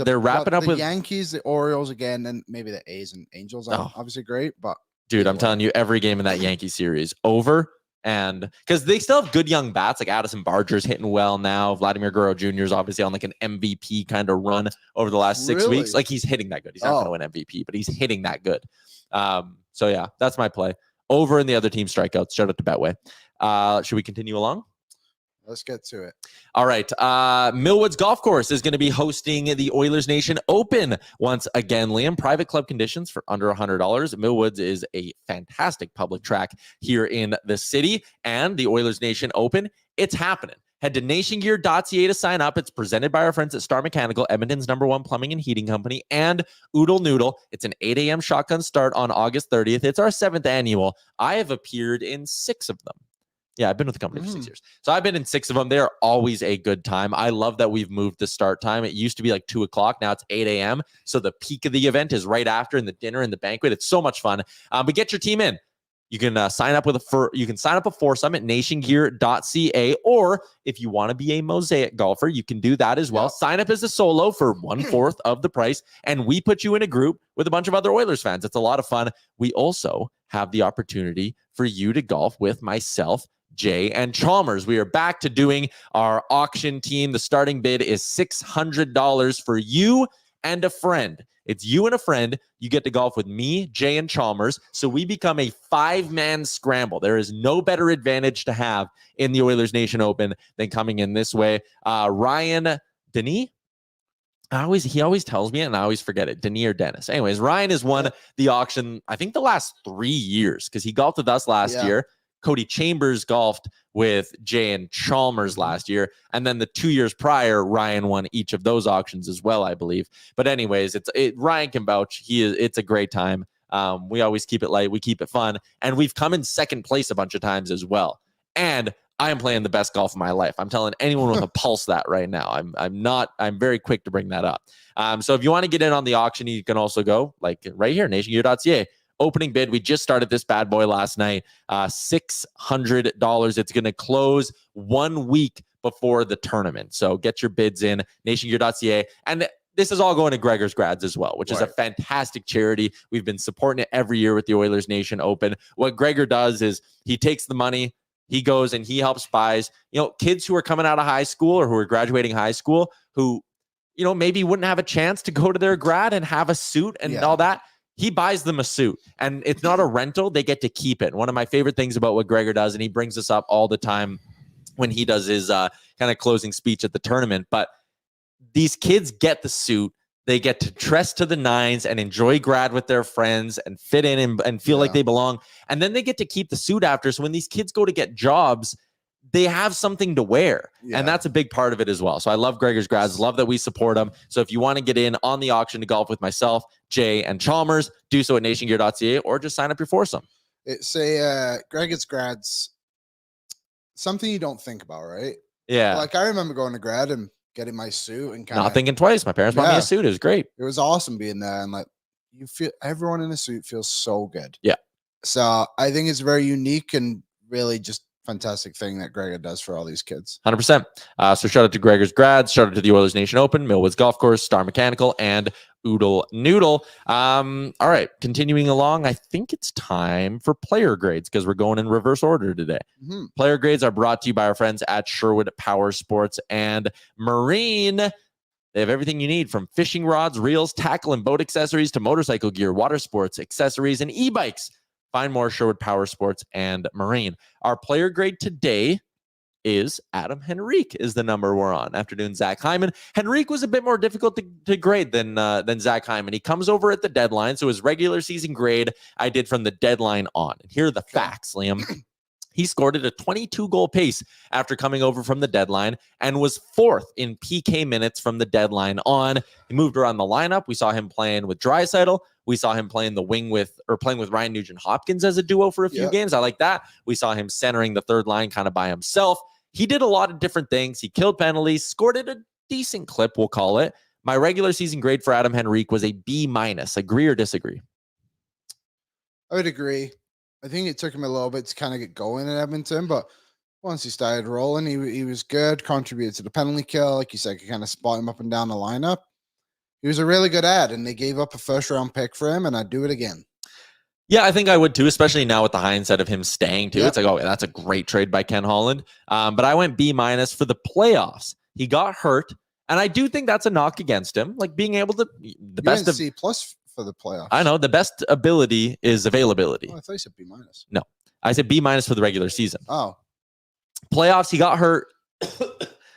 They're wrapping up the with Yankees, the Orioles again, and maybe the A's and Angels are obviously great, but dude, I'm telling you, every game in that Yankee series over, and because they still have good young bats like Addison Barger's hitting well now. Vladimir Guerrero Jr. is obviously on like an MVP kind of run over the last 6 weeks. Like he's hitting that good. He's not going to win MVP, but he's hitting that good. So yeah, that's my play. Over in the other team strikeouts. Shout out to Betway. Should we continue along? Let's get to it. All right. Millwoods Golf Course is going to be hosting the Oilersnation Open once again, Liam. Private club conditions for under $100. Millwoods is a fantastic public track here in the city. And the Oilersnation Open, it's happening. Head to nationgear.ca to sign up. It's presented by our friends at Star Mechanical, Edmonton's #1 plumbing and heating company, and Oodle Noodle. It's an 8 a.m. shotgun start on August 30th. It's our 7th annual. I have appeared in 6 of them. Yeah, I've been with the company for 6 years. So I've been in 6 of them. They're always a good time. I love that we've moved the start time. It used to be like 2 o'clock. Now it's 8 a.m. So the peak of the event is right after in the dinner and the banquet. It's so much fun. But get your team in. You can sign up you can sign up a foursome at nationgear.ca, or if you want to be a mosaic golfer, you can do that as well. Yep. Sign up as a solo for 1/4 of the price, and we put you in a group with a bunch of other Oilers fans. It's a lot of fun. We also have the opportunity for you to golf with myself, Jay, and Chalmers. We are back to doing our auction team. The starting bid is $600 for you and a friend. It's you and a friend. You get to golf with me, Jay, and Chalmers. So we become a 5-man scramble. There is no better advantage to have in the Oilers Nation Open than coming in this way. Ryan Denis? He always tells me it and I always forget it. Denis or Dennis. Anyways, Ryan has won the auction, I think the last 3 years, because he golfed with us last year. Cody Chambers golfed with Jay and Chalmers last year. And then the 2 years prior, Ryan won each of those auctions as well, I believe. But anyways, Ryan can vouch. It's a great time. We always keep it light. We keep it fun. And we've come in second place a bunch of times as well. And I am playing the best golf of my life. I'm telling anyone with a pulse that right now. I'm very quick to bring that up. So if you want to get in on the auction, you can also go like right here, nationgear.ca. Opening bid. We just started this bad boy last night. $600. It's going to close 1 week before the tournament. So get your bids in nationgear.ca. And this is all going to Gregor's Grads as well, which is a fantastic charity. We've been supporting it every year with the Oilers Nation Open. What Gregor does is he takes the money, he goes and he helps buys, kids who are coming out of high school or who are graduating high school who, maybe wouldn't have a chance to go to their grad and have a suit and all that. He buys them a suit, and it's not a rental. They get to keep it. One of my favorite things about what Gregor does, and he brings this up all the time when he does his kind of closing speech at the tournament, but these kids get the suit. They get to dress to the nines and enjoy grad with their friends and fit in and feel like they belong. And then they get to keep the suit after. So when these kids go to get jobs, they have something to wear. And that's a big part of it as well. So I love Gregor's Grads. Love that we support them. So if you want to get in on the auction to golf with myself, Jay, and Chalmers, do so at nationgear.ca or just sign up your foursome. It's a Gregor's Grads, something you don't think about, right? Yeah. Like I remember going to grad and getting my suit and not thinking twice. My parents bought me a suit. It was great. It was awesome being there. And like you feel everyone in a suit feels so good. Yeah. So I think it's very unique and really just fantastic thing that Gregor does for all these kids. 100%. So shout out to Gregor's Grads, shout out to the Oilers Nation Open, Millwoods Golf Course, Star Mechanical, and Oodle Noodle. All right, continuing along, I think it's time for player grades because we're going in reverse order today. Player grades are brought to you by our friends at Sherwood Power Sports and Marine. They have everything you need from fishing rods, reels, tackle, and boat accessories to motorcycle gear, water sports, accessories, and e-bikes. Find more Sherwood Power Sports and Marine. Our player grade today is Adam Henrique is the number we're on after doing Zach Hyman. Henrique was a bit more difficult to grade than Zach Hyman. He comes over at the deadline. So his regular season grade I did from the deadline on. And here are the facts, Liam. He scored at a 22-goal pace after coming over from the deadline and was 4th in PK minutes from the deadline on. He moved around the lineup. We saw him playing with Draisaitl. We saw him playing the wing playing with Ryan Nugent-Hopkins as a duo for a few games. I like that. We saw him centering the third line kind of by himself. he did a lot of different things. He killed penalties, scored at a decent clip, we'll call it. My regular season grade for Adam Henrique was a B-. Agree or disagree? I would agree. I think it took him a little bit to kind of get going in Edmonton, but once he started rolling, he was good, contributed to the penalty kill. Like you said, could kind of spot him up and down the lineup. He was a really good ad, and they gave up a first-round pick for him, and I'd do it again. Yeah, I think I would too, especially now with the hindsight of him staying too. Yep. It's like, oh, that's a great trade by Ken Holland. But I went B- for the playoffs. He got hurt, and I do think that's a knock against him. Like being able to the best of C+ for the playoffs. I know the best ability is availability. Oh, I thought you said B-. No, I said B- for the regular season. Oh. Playoffs, he got hurt.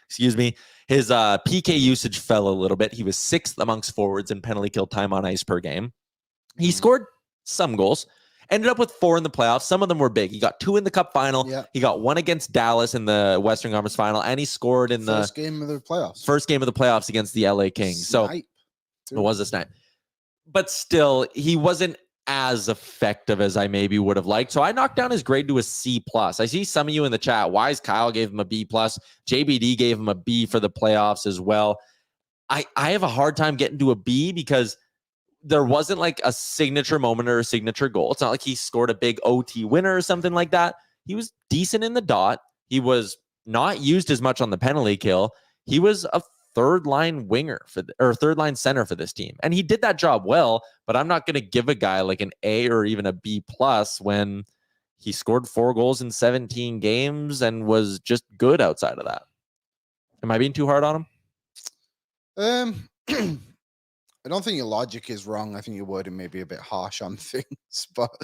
Excuse me. His PK usage fell a little bit. He was 6th amongst forwards in penalty kill time on ice per game. He scored some goals. Ended up with 4 in the playoffs. Some of them were big. He got 2 in the Cup final. Yeah. He got 1 against Dallas in the Western Conference final, and he scored in the first game of the playoffs. First game of the playoffs against the LA Kings. So it was a snipe. But still, he wasn't as effective as I maybe would have liked. So I knocked down his grade to a C+. I see some of you in the chat. Wise Kyle gave him a B+. JBD gave him a B for the playoffs as well. I have a hard time getting to a B because there wasn't like a signature moment or a signature goal. It's not like he scored a big OT winner or something like that. He was decent in the dot. He was not used as much on the penalty kill. He was a third line third line center for this team. And he did that job well, but I'm not going to give a guy like an A or even a B+ when he scored 4 goals in 17 games and was just good outside of that. Am I being too hard on him? I don't think your logic is wrong. I think your wording may be a bit harsh on things, but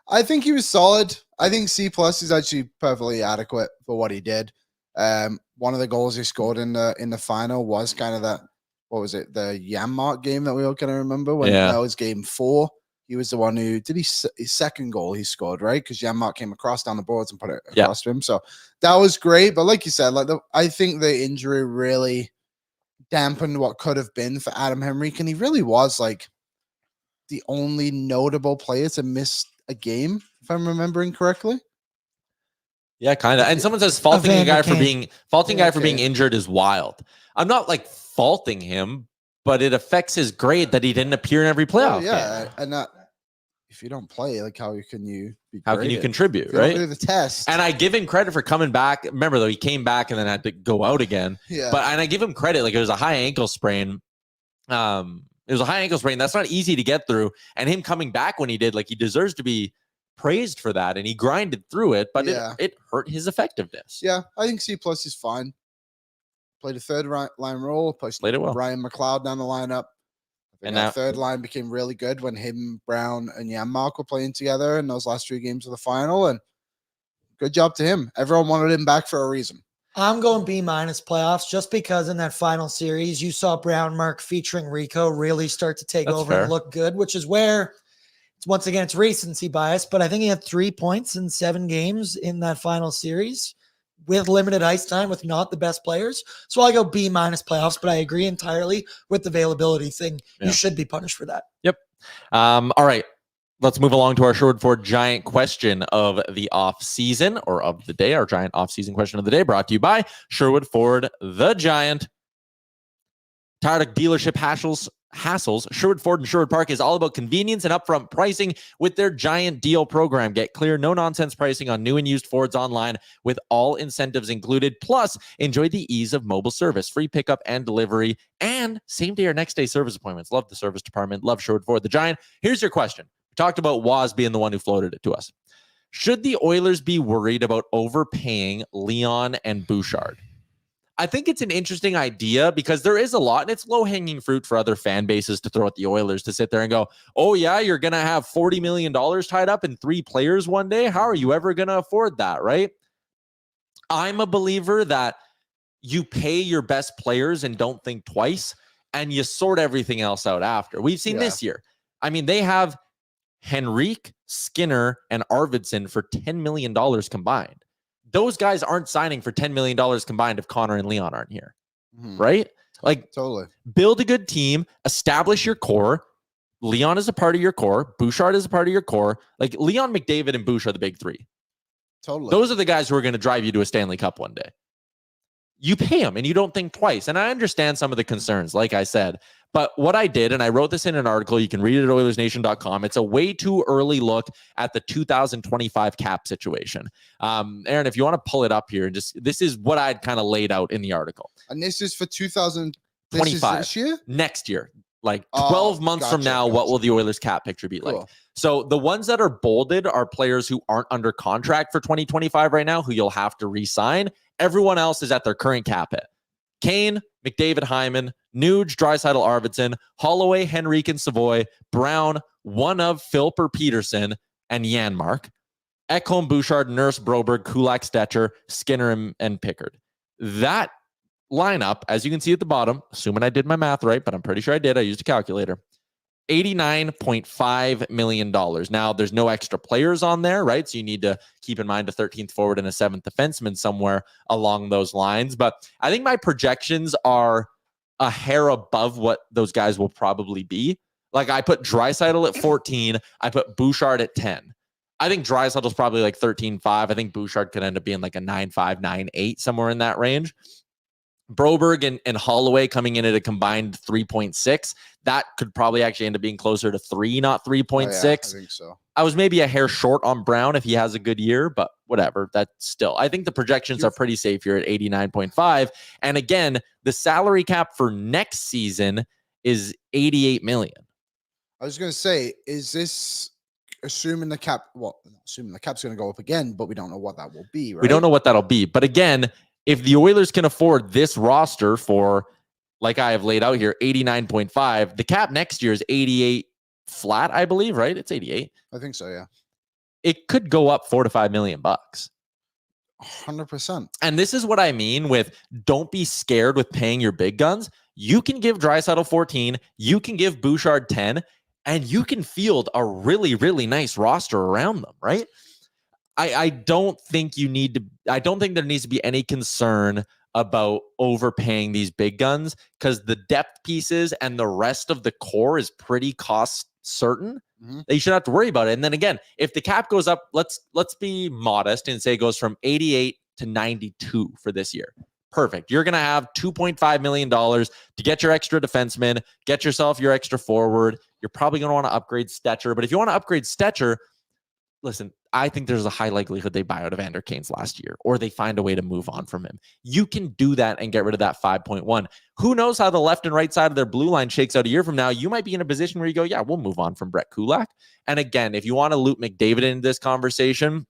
I think he was solid. I think C+ is actually perfectly adequate for what he did. One of the goals he scored in the final was kind of that, what was it, the Yaremchuk game that we all kind of remember when that was game 4. He was the one who did his second goal he scored, right? Because Yaremchuk came across down the boards and put it across to him. So that was great. But like you said, I think the injury really dampened what could have been for Adam Henrique, and he really was like the only notable player to miss a game, if I'm remembering correctly. Yeah, kind of. And someone says faulting a guy for being injured is wild. I'm not like faulting him, but it affects his grade that he didn't appear in every playoff game. And if you don't play, like how can you be how can you contribute, right? Do the test. And I give him credit for coming back. Remember though, he came back and then had to go out again. Yeah. And I give him credit. Like it was a high ankle sprain. It was a high ankle sprain. That's not easy to get through. And him coming back when he did, like he deserves to be praised for that, and he grinded through it, but it hurt his effectiveness. Yeah, I think C+ is fine. Played a third line role, played it well. Brian McLeod down the lineup. And that third line became really good when him, Brown, and Yaremchuk were playing together in those last 3 games of the final, and good job to him. Everyone wanted him back for a reason. I'm going B- playoffs just because in that final series, you saw Brown Mark featuring Rico really start to take over and look good, which is where once again, it's recency bias, but I think he had 3 points in 7 games in that final series with limited ice time with not the best players. So I go B- playoffs, but I agree entirely with the availability thing. Yeah. You should be punished for that. Yep. All right. Let's move along to our Sherwood Ford Giant question of the off season or of the day. Our Giant off season question of the day brought to you by Sherwood Ford, the Giant. Tired of dealership hassles? Sherwood Ford and Sherwood Park is all about convenience and upfront pricing with their Giant Deal program. Get clear, no-nonsense pricing on new and used Fords online with all incentives included. Plus, enjoy the ease of mobile service, free pickup and delivery, and same-day or next-day service appointments. Love the service department. Love Sherwood Ford, the Giant. Here's your question. We talked about Waz being the one who floated it to us. Should the Oilers be worried about overpaying Leon and Bouchard? I think it's an interesting idea because there is a lot, and it's low-hanging fruit for other fan bases to throw at the Oilers to sit there and go, oh, yeah, you're going to have $40 million tied up in 3 players one day? How are you ever going to afford that, right? I'm a believer that you pay your best players and don't think twice, and you sort everything else out after. We've seen this year. I mean, they have Henrique, Skinner, and Arvidsson for $10 million combined. Those guys aren't signing for $10 million combined if Connor and Leon aren't here, right? Like, totally build a good team, establish your core. Leon is a part of your core. Bouchard is a part of your core. Like, Leon, McDavid, and Bouchard are the big 3. Totally. Those are the guys who are going to drive you to a Stanley Cup one day. you pay them and you don't think twice. And I understand some of the concerns, like I said. But what I did, and I wrote this in an article, you can read it at Oilersnation.com. It's a way too early look at the 2025 cap situation. Aaron, if you want to pull it up here, this is what I'd kind of laid out in the article. And this is for 2025. This year? Next year. Like 12 months from now, what will the Oilers cap picture be like? So the ones that are bolded are players who aren't under contract for 2025 right now, who you'll have to re-sign. Everyone else is at their current cap hit. Kane, McDavid, Hyman, Nuge, Draisaitl, Arvidsson, Holloway, Henrique, and Savoy, Brown, one of Philper Peterson, and Janmark, Ekholm, Bouchard, Nurse, Broberg, Kulak, Stetcher, Skinner, and Pickard. That lineup, as you can see at the bottom, assuming I did my math right, but I'm pretty sure I did. I used a calculator. $89.5 million. Now, there's no extra players on there, right? So you need to keep in mind a 13th forward and a 7th defenseman somewhere along those lines. But I think my projections are a hair above what those guys will probably be. Like I put Draisaitl at 14. I put Bouchard at 10. I think Draisaitl's probably like 13.5. I think Bouchard could end up being like a 9.5, 9.8, somewhere in that range. Broberg and Holloway coming in at a combined 3.6. That could probably actually end up being closer to 3, not 3.6. I think so. I was maybe a hair short on Brown if he has a good year, but whatever. That's still, I think the projections are pretty safe here at 89.5. And again, the salary cap for next season is 88 million. I was going to say, is this assuming the cap? Well, assuming the cap's going to go up again, but we don't know what that will be, right? We don't know what that'll be. But again, if the Oilers can afford this roster for, like I have laid out here, 89.5, the cap next year is 88 flat, I believe, right? It's 88. I think so, yeah. It could go up $4 to $5 million. 100%. And this is what I mean with don't be scared with paying your big guns. You can give Draisaitl 14, you can give Bouchard 10, and you can field a really, really nice roster around them, right? I don't think there needs to be any concern about overpaying these big guns because the depth pieces and the rest of the core is pretty cost certain. That you shouldn't have to worry about it. And then again, if the cap goes up, let's be modest and say it goes from 88 to 92 for this year. Perfect. You're going to have $2.5 million to get your extra defenseman, get yourself your extra forward. You're probably going to want to upgrade Stetcher. But if you want to upgrade Stetcher, listen, I think there's a high likelihood they buy out Evander Kane's last year or they find a way to move on from him. You can do that and get rid of that 5.1. Who knows how the left and right side of their blue line shakes out a year from now? You might be in a position where you go, yeah, we'll move on from Brett Kulak. And again, if you want to loop McDavid into this conversation,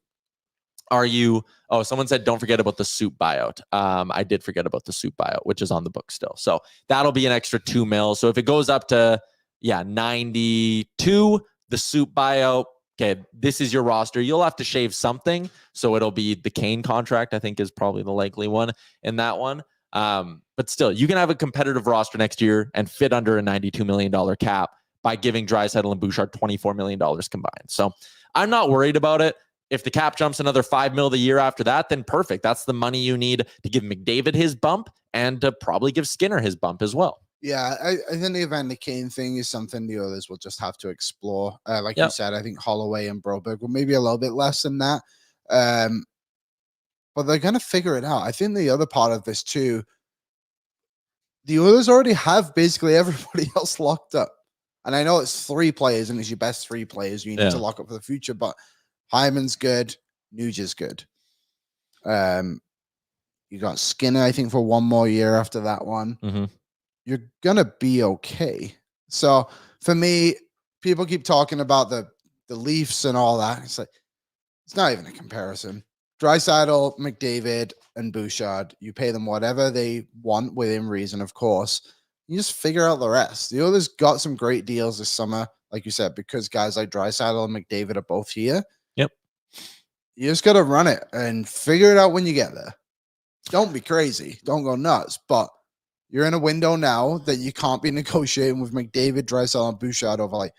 someone said, don't forget about the Soup buyout. I did forget about the Soup buyout, which is on the book still. So that'll be an extra $2 million. So if it goes up to, 92, the Soup buyout, okay, this is your roster. You'll have to shave something. So it'll be the Kane contract, I think is probably the likely one in that one. But still, you can have a competitive roster next year and fit under a $92 million cap by giving Draisaitl and Bouchard $24 million combined. So I'm not worried about it. If the cap jumps another $5 million the year after that, then perfect. That's the money you need to give McDavid his bump and to probably give Skinner his bump as well. Yeah, I think the Evander Kane thing is something the others will just have to explore. Like you said, I think Holloway and Broberg will maybe a little bit less than that. But they're going to figure it out. I think the other part of this too, the Oilers already have basically everybody else locked up. And I know it's 3 players and it's your best 3 players you need to lock up for the future, but Hyman's good. Nuge is good. You got Skinner, I think, for 1 more year after that one. Mm-hmm. You're going to be okay. So for me, people keep talking about the Leafs and all that. It's like, it's not even a comparison. Draisaitl, McDavid, and Bouchard, you pay them whatever they want within reason, of course. You just figure out the rest. The others got some great deals this summer, like you said, because guys like Draisaitl and McDavid are both here. Yep. You just got to run it and figure it out when you get there. Don't be crazy. Don't go nuts. But you're in a window now that you can't be negotiating with McDavid, Draisaitl, and Bouchard over like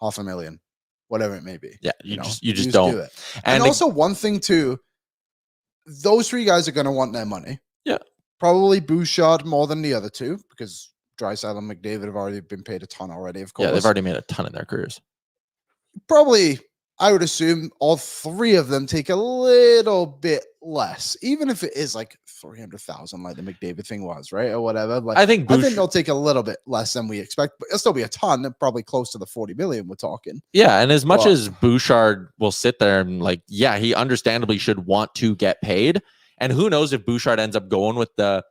$500,000, whatever it may be. Yeah, you just don't do it. And also one thing too, those 3 guys are going to want their money. Yeah, probably Bouchard more than the other 2 because Draisaitl and McDavid have already been paid a ton already. Of course, yeah, they've already made a ton in their careers. Probably I would assume all three of them take a little bit less, even if it is like 300,000, like the McDavid thing was, right, or whatever. Like, I think they'll take a little bit less than we expect, but it'll still be a ton, probably close to the 40 million we're talking. Yeah, and as much as Bouchard will sit there and like, yeah, he understandably should want to get paid, and who knows if Bouchard ends up going with the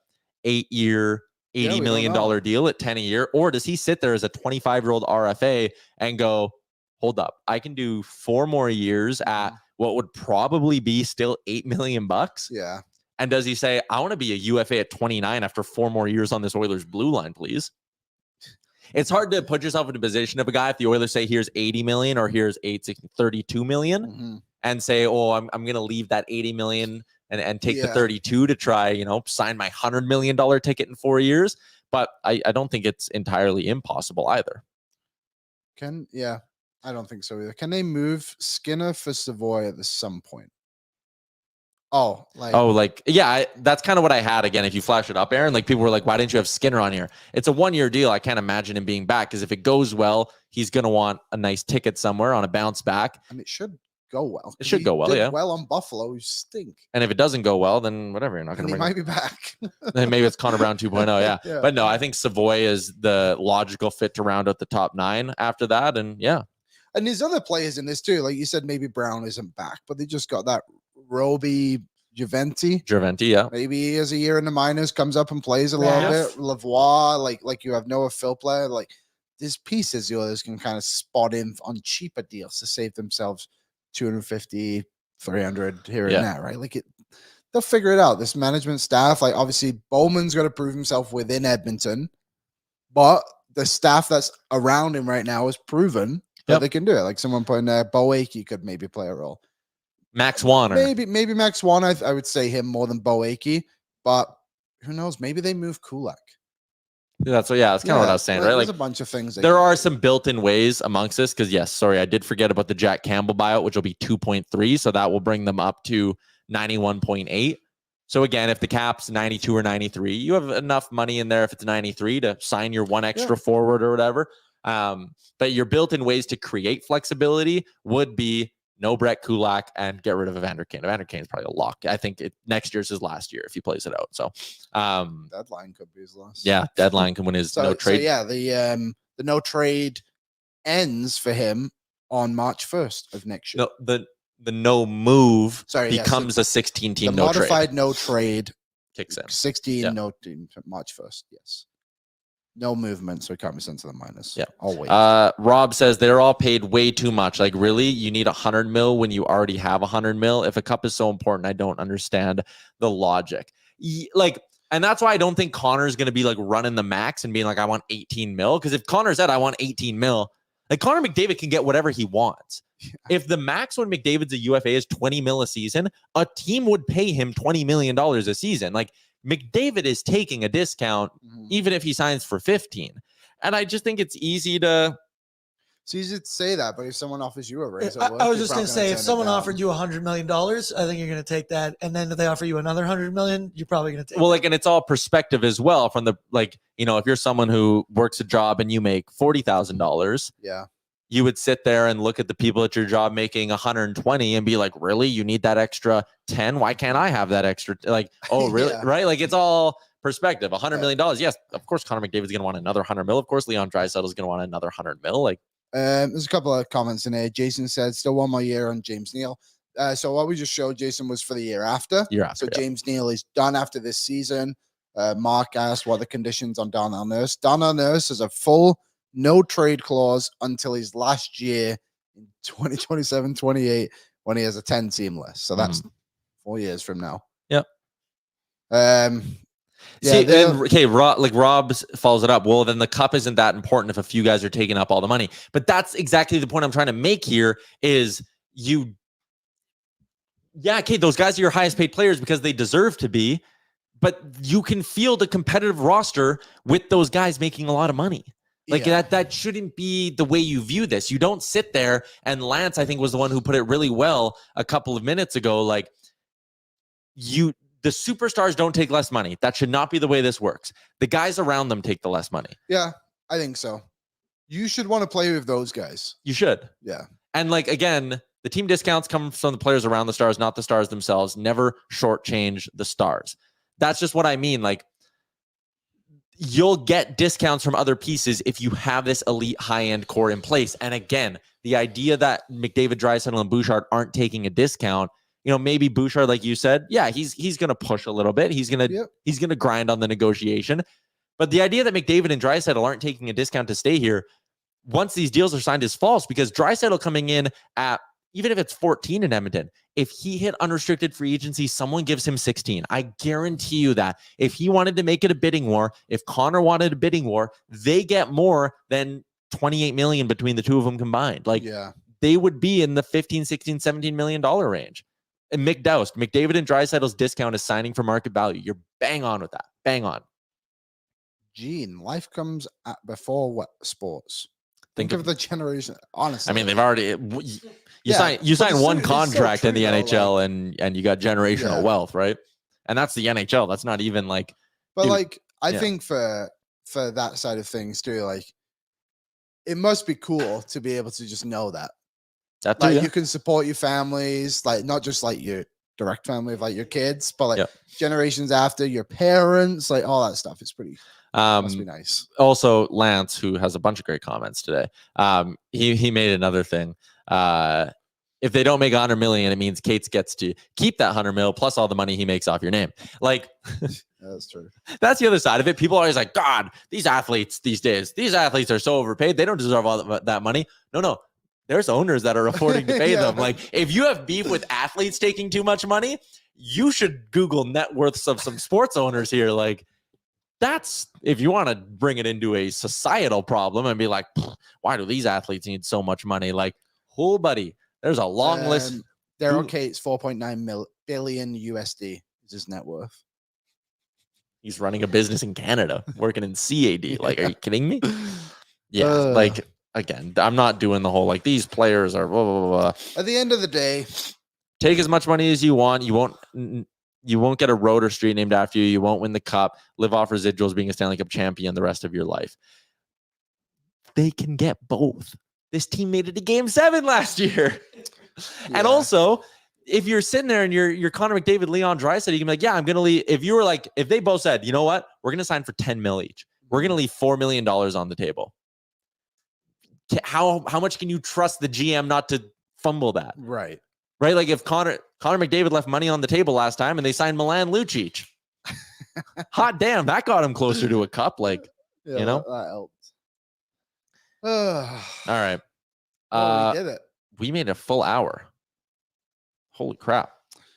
8-year, $80 million deal at 10 a year, or does he sit there as a 25-year-old RFA and go, hold up, I can do 4 more years at what would probably be still $8 million bucks? Yeah. And does he say, I want to be a UFA at 29 after 4 more years on this Oilers blue line, please? It's hard to put yourself in a position of a guy if the Oilers say here's 80 million or here's 32 million and say, oh, I'm going to leave that 80 million and take the 32 to try, sign my $100 million ticket in 4 years. But I don't think it's entirely impossible either. I don't think so either. Can they move Skinner for Savoy at some point? That's kind of what I had. Again, if you flash it up, Aaron, like people were like, why didn't you have Skinner on here? It's a 1-year deal. I can't imagine him being back because if it goes well, he's going to want a nice ticket somewhere on a bounce back. And it should go well. It should go well, yeah. Well on Buffalo, you stink. And if it doesn't go well, then whatever. You're not going to. He might be back. Then maybe it's Connor Brown 2.0. Yeah. But no, I think Savoy is the logical fit to round out the top 9 after that. And yeah. And there's other players in this too. Like you said, maybe Brown isn't back, but they just got that Roby Giventi, yeah. Maybe he has a year in the minors, comes up and plays a little bit. Lavoie, like you have Noah Philpla. Like there's pieces the others can kind of spot in on cheaper deals to save themselves 250, 300 here and there, right? Like they'll figure it out. This management staff, like obviously Bowman's got to prove himself within Edmonton, but the staff that's around him right now has proven that they can do it. Like someone put in there, Bo Akey could maybe play a role. Max Warner. Maybe Max Warner. I would say him more than Bo Akey, but who knows? Maybe they move Kulak. That's kind of what I was saying, right? There's a bunch of things. There are some built-in ways amongst this because, yes, sorry, I did forget about the Jack Campbell buyout, which will be 2.3. So that will bring them up to 91.8. So again, if the cap's 92 or 93, you have enough money in there if it's 93 to sign your one extra forward or whatever. But your built-in ways to create flexibility would be no Brett Kulak and get rid of Evander Kane. Evander Kane is probably a lock. I think next year's his last year if he plays it out. So deadline could be his last. Yeah, deadline can win his no trade. So the no trade ends for him on March 1st of next year. No, the no move becomes a 16-team no trade. The modified no trade kicks in. 16 no team March 1st. Yes. No movement, so it can't be sent to the minus. Yeah. Always. Rob says they're all paid way too much. Like, really? You need 100 mil when you already have 100 mil? If a cup is so important, I don't understand the logic. And that's why I don't think Connor's going to be like running the max and being like, I want 18 mil. Because if Connor said, I want 18 mil, like Connor McDavid can get whatever he wants. Yeah. If the max when McDavid's a UFA is 20 mil a season, a team would pay him $20 million a season. Like, McDavid is taking a discount even if he signs for 15. And I just think it's easy to say that, but if someone offers you a raise, I was just going to say, if someone offered you $100 million, I think you're going to take that. And then if they offer you another $100 million, you're probably going to take and it's all perspective as well from the, if you're someone who works a job and you make $40,000. Yeah. You would sit there and look at the people at your job making 120 and be like, really? You need that extra 10? Why can't I have that extra? Like, oh, really? Right? Like, it's all perspective. $100 million. Yes, of course, Connor McDavid's going to want another 100 mil. Of course, Leon Draisaitl is going to want another 100 mil. Like, there's a couple of comments in here. Jason said, still 1 more year on James Neal. So what we just showed, Jason, was for the year after. So James Neal is done after this season. Mark asked what the conditions on Darnell Nurse. Darnell Nurse is a full no trade clause until his last year in 2027-28 when he has a 10-team list. So that's 4 years from now. Yep. Rob follows it up. Well, then the cup isn't that important if a few guys are taking up all the money. But that's exactly the point I'm trying to make here is those guys are your highest paid players because they deserve to be, but you can field a competitive roster with those guys making a lot of money. That shouldn't be the way you view this. You don't sit there, and Lance, I think, was the one who put it really well a couple of minutes ago. Like, the superstars don't take less money. That should not be the way this works. The guys around them take the less money. Yeah, I think so. You should want to play with those guys. You should. Yeah. And again, The team discounts come from the players around the stars, not the stars themselves. Never shortchange the stars. That's just what I mean. Like, you'll get discounts from other pieces if you have this elite high-end core in place. And again, the idea that McDavid, Draisaitl, and Bouchard aren't taking a discount, maybe Bouchard, like you said, yeah, he's going to push a little bit. He's going to grind on the negotiation. But the idea that McDavid and Draisaitl aren't taking a discount to stay here once these deals are signed is false, because Draisaitl coming in at, even if it's 14 in Edmonton, if he hit unrestricted free agency, someone gives him 16. I guarantee you that if he wanted to make it a bidding war, if Connor wanted a bidding war, they get more than 28 million between the two of them combined. Like, they would be in the 15, 16, 17 million dollar range. And McDavid and Draisaitl's discount is signing for market value. You're bang on with that. Bang on. Gene, life comes before what sports? Think of the generation. Honestly, I mean, they've already you sign one contract in the NHL, and you got generational wealth, right? And that's the NHL. That's not even like. But I think for that side of things too, like, it must be cool to be able to just know that. You can support your families, like not just like your direct family of like your kids, but like generations after, your parents, like all that stuff. It's pretty. Must be nice. Also, Lance, who has a bunch of great comments today, he made another thing. If they don't make 100 million, it means Cates gets to keep that 100 mil plus all the money he makes off your name. Like, that's true. That's the other side of it. People are always like, God, these athletes these days, these athletes are so overpaid. They don't deserve all that money. No. There's owners that are affording to pay them. Like, if you have beef with athletes taking too much money, you should Google net worths of some sports owners here. Like, that's, if you want to bring it into a societal problem and be like, why do these athletes need so much money? Like, buddy, there's a long list. Daryl Cates, 4.9 billion USD is his net worth. He's running a business in Canada, working in CAD. Like, are you kidding me? Yeah, again, I'm not doing the whole, like, these players are blah, blah, blah. At the end of the day, take as much money as you want. You won't get a road or street named after you. You won't win the cup. Live off residuals, being a Stanley Cup champion the rest of your life. They can get both. This team made it to Game 7 last year. Yeah. And also, if you're sitting there and you're Connor McDavid, Leon Draisaitl, you can be like, yeah, I'm going to leave. If you were like, if they both said, you know what, we're going to sign for 10 mil each. We're going to leave $4 million on the table. How much can you trust the GM not to fumble that? Right. Like, if Connor McDavid left money on the table last time and they signed Milan Lucic. Hot damn, that got him closer to a cup. Like, that helped. All right. We did it. We made a full hour. Holy crap.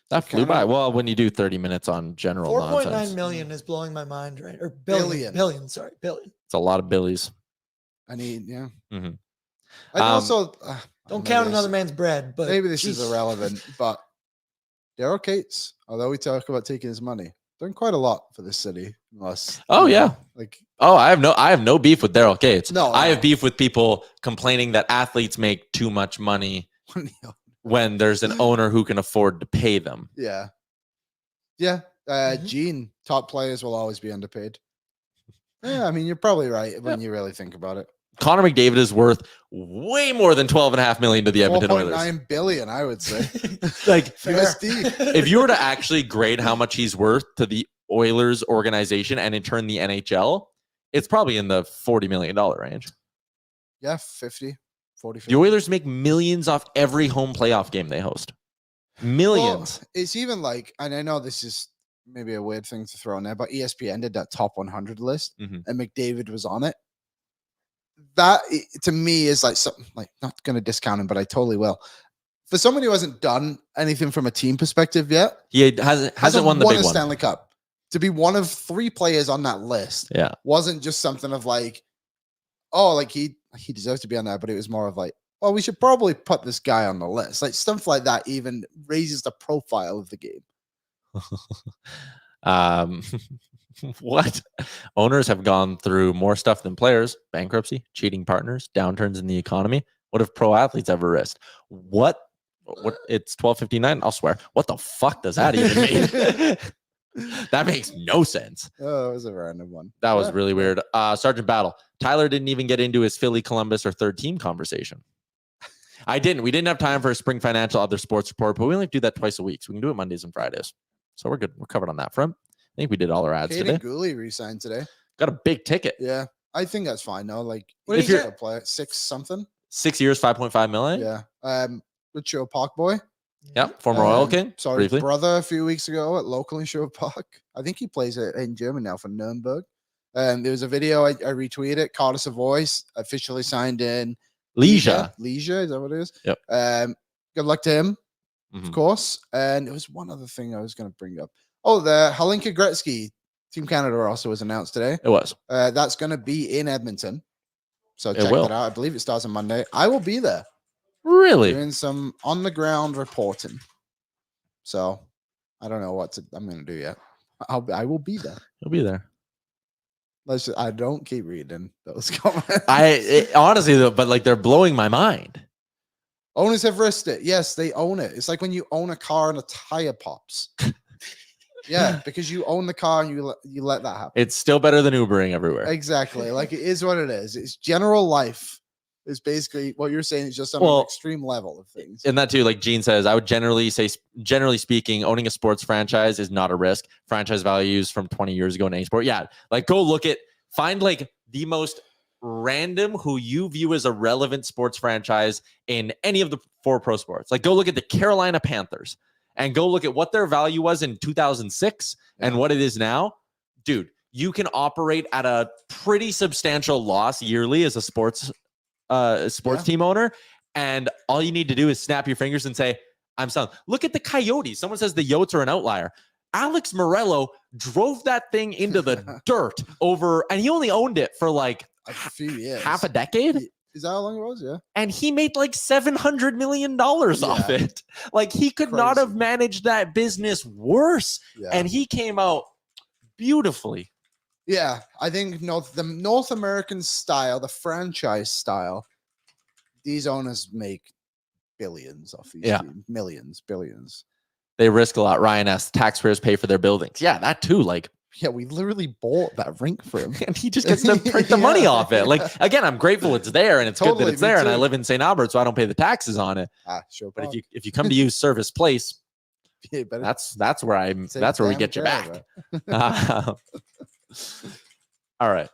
That flew by. Well, when you do 30 minutes on general 4.9 million is blowing my mind, right? Or billion. Billion. It's a lot of billies. Mm-hmm. I also don't count another man's bread, but maybe this is irrelevant. But Daryl Cates, although we talk about taking his money, done quite a lot for this city. I have no beef with Daryl Cates. No, I have beef with people complaining that athletes make too much money when there's an owner who can afford to pay them. Yeah. Gene, top players will always be underpaid. Yeah, I mean, you're probably right when you really think about it. Connor McDavid is worth way more than $12.5 million to the Edmonton Oilers. 4.9 billion, I would say. Like, USD. If you were to actually grade how much he's worth to the Oilers organization and in turn the NHL, it's probably in the $40 million range. Yeah, 40. The Oilers make millions off every home playoff game they host. Millions. Well, it's even like, and I know this is maybe a weird thing to throw in there, but ESPN did that top 100 list, and McDavid was on it. That to me is like something, like, not going to discount him, but I totally will. For somebody who hasn't done anything from a team perspective yet, he hasn't won the big one. Stanley Cup. To be one of 3 players on that list, wasn't just something of like, oh, like he deserves to be on there, but it was more of like, well, we should probably put this guy on the list. Like, stuff like that even raises the profile of the game. What? Owners have gone through more stuff than players: bankruptcy, cheating partners, downturns in the economy. What have pro athletes ever risked? What? It's 12:59. I'll swear. What the fuck does that even mean? That makes no sense. Oh, it was a random one. That was really weird. Sergeant Battle. Tyler didn't even get into his Philly, Columbus, or third team conversation. I didn't. We didn't have time for a spring financial other sports report, but we only do that twice a week. So we can do it Mondays and Fridays. So we're good. We're covered on that front. I think we did all our ads today. Caden Gooley re-signed today. Got a big ticket. Yeah. I think that's fine. No, like What if did he you're get? a player, 6 something. 6 years, 5.5 million. Yeah. Good show, Park Boy. Yep. Former Oil King. Saw his Briefly. brother a few weeks ago at local in Show Park. I think he plays in Germany now for Nuremberg. There was a video I retweeted. Carter Savoy officially signed in. Leisure. Leisure, is that what it is? Yep. Good luck to him, of course. And there was one other thing I was going to bring up. Oh, the Hlinka Gretzky Team Canada also was announced today. It was. That's going to be in Edmonton. So check will. that out. I believe it starts on Monday. I will be there Really? doing some on the ground reporting. So I don't know what I'm going to do yet. I will be there. You'll be there. I don't keep reading those comments. Honestly though, but like they're blowing my mind. Owners have risked it. Yes, they own it. It's like when you own a car and a tire pops. Yeah, because you own the car and you let that happen. It's still better than Ubering everywhere. Exactly. Like it is what it is. It's general life is basically what you're saying. It's just on an extreme level of things. And that too, like Gene says, I would generally speaking, owning a sports franchise is not a risk. Franchise values from 20 years ago in any sport. Yeah. Like go find like the most random who you view as a relevant sports franchise in any of the 4 pro sports. Like go look at the Carolina Panthers and go look at what their value was in 2006 and what it is now. Dude, you can operate at a pretty substantial loss yearly as a sports team owner. And all you need to do is snap your fingers and say, I'm selling. Look at the Coyotes. Someone says the Yotes are an outlier. Alex Morello drove that thing into the dirt and he only owned it for like a few years, half a decade. Is that how long it was? Yeah. And he made like $700 million off it. Like he could not have managed that business worse. Yeah. And he came out beautifully. Yeah. I think the North American style, the franchise style, these owners make billions off these teams. Millions, billions. They risk a lot. Ryan asks, taxpayers pay for their buildings. Yeah, that too. Like, yeah, we literally bought that rink for him. And he just gets to print the money off it. Like, again, I'm grateful it's there and it's good that it's there. And I live in St. Albert, so I don't pay the taxes on it. Sure. But if you come to use Service Place, that's where we get you back. All right.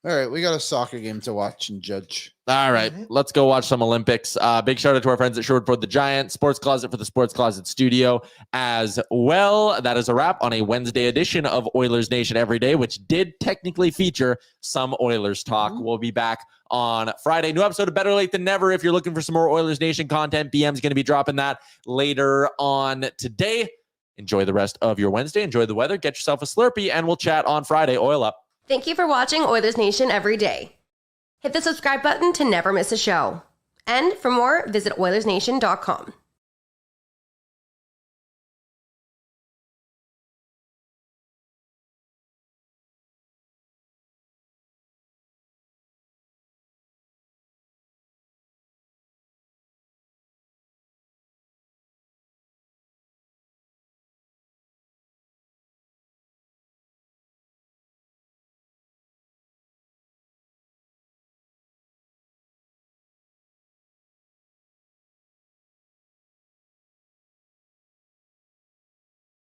All right, we got a soccer game to watch and judge. All right, let's go watch some Olympics. Big shout out to our friends at Sherwood Ford the Giant, Sports Closet for the Sports Closet Studio as well. That is a wrap on a Wednesday edition of Oilers Nation Every Day, which did technically feature some Oilers talk. We'll be back on Friday. New episode of Better Late Than Never. If you're looking for some more Oilers Nation content, BM's going to be dropping that later on today. Enjoy the rest of your Wednesday. Enjoy the weather. Get yourself a Slurpee, and we'll chat on Friday. Oil up. Thank you for watching Oilers Nation Every Day. Hit the subscribe button to never miss a show. And for more, visit OilersNation.com.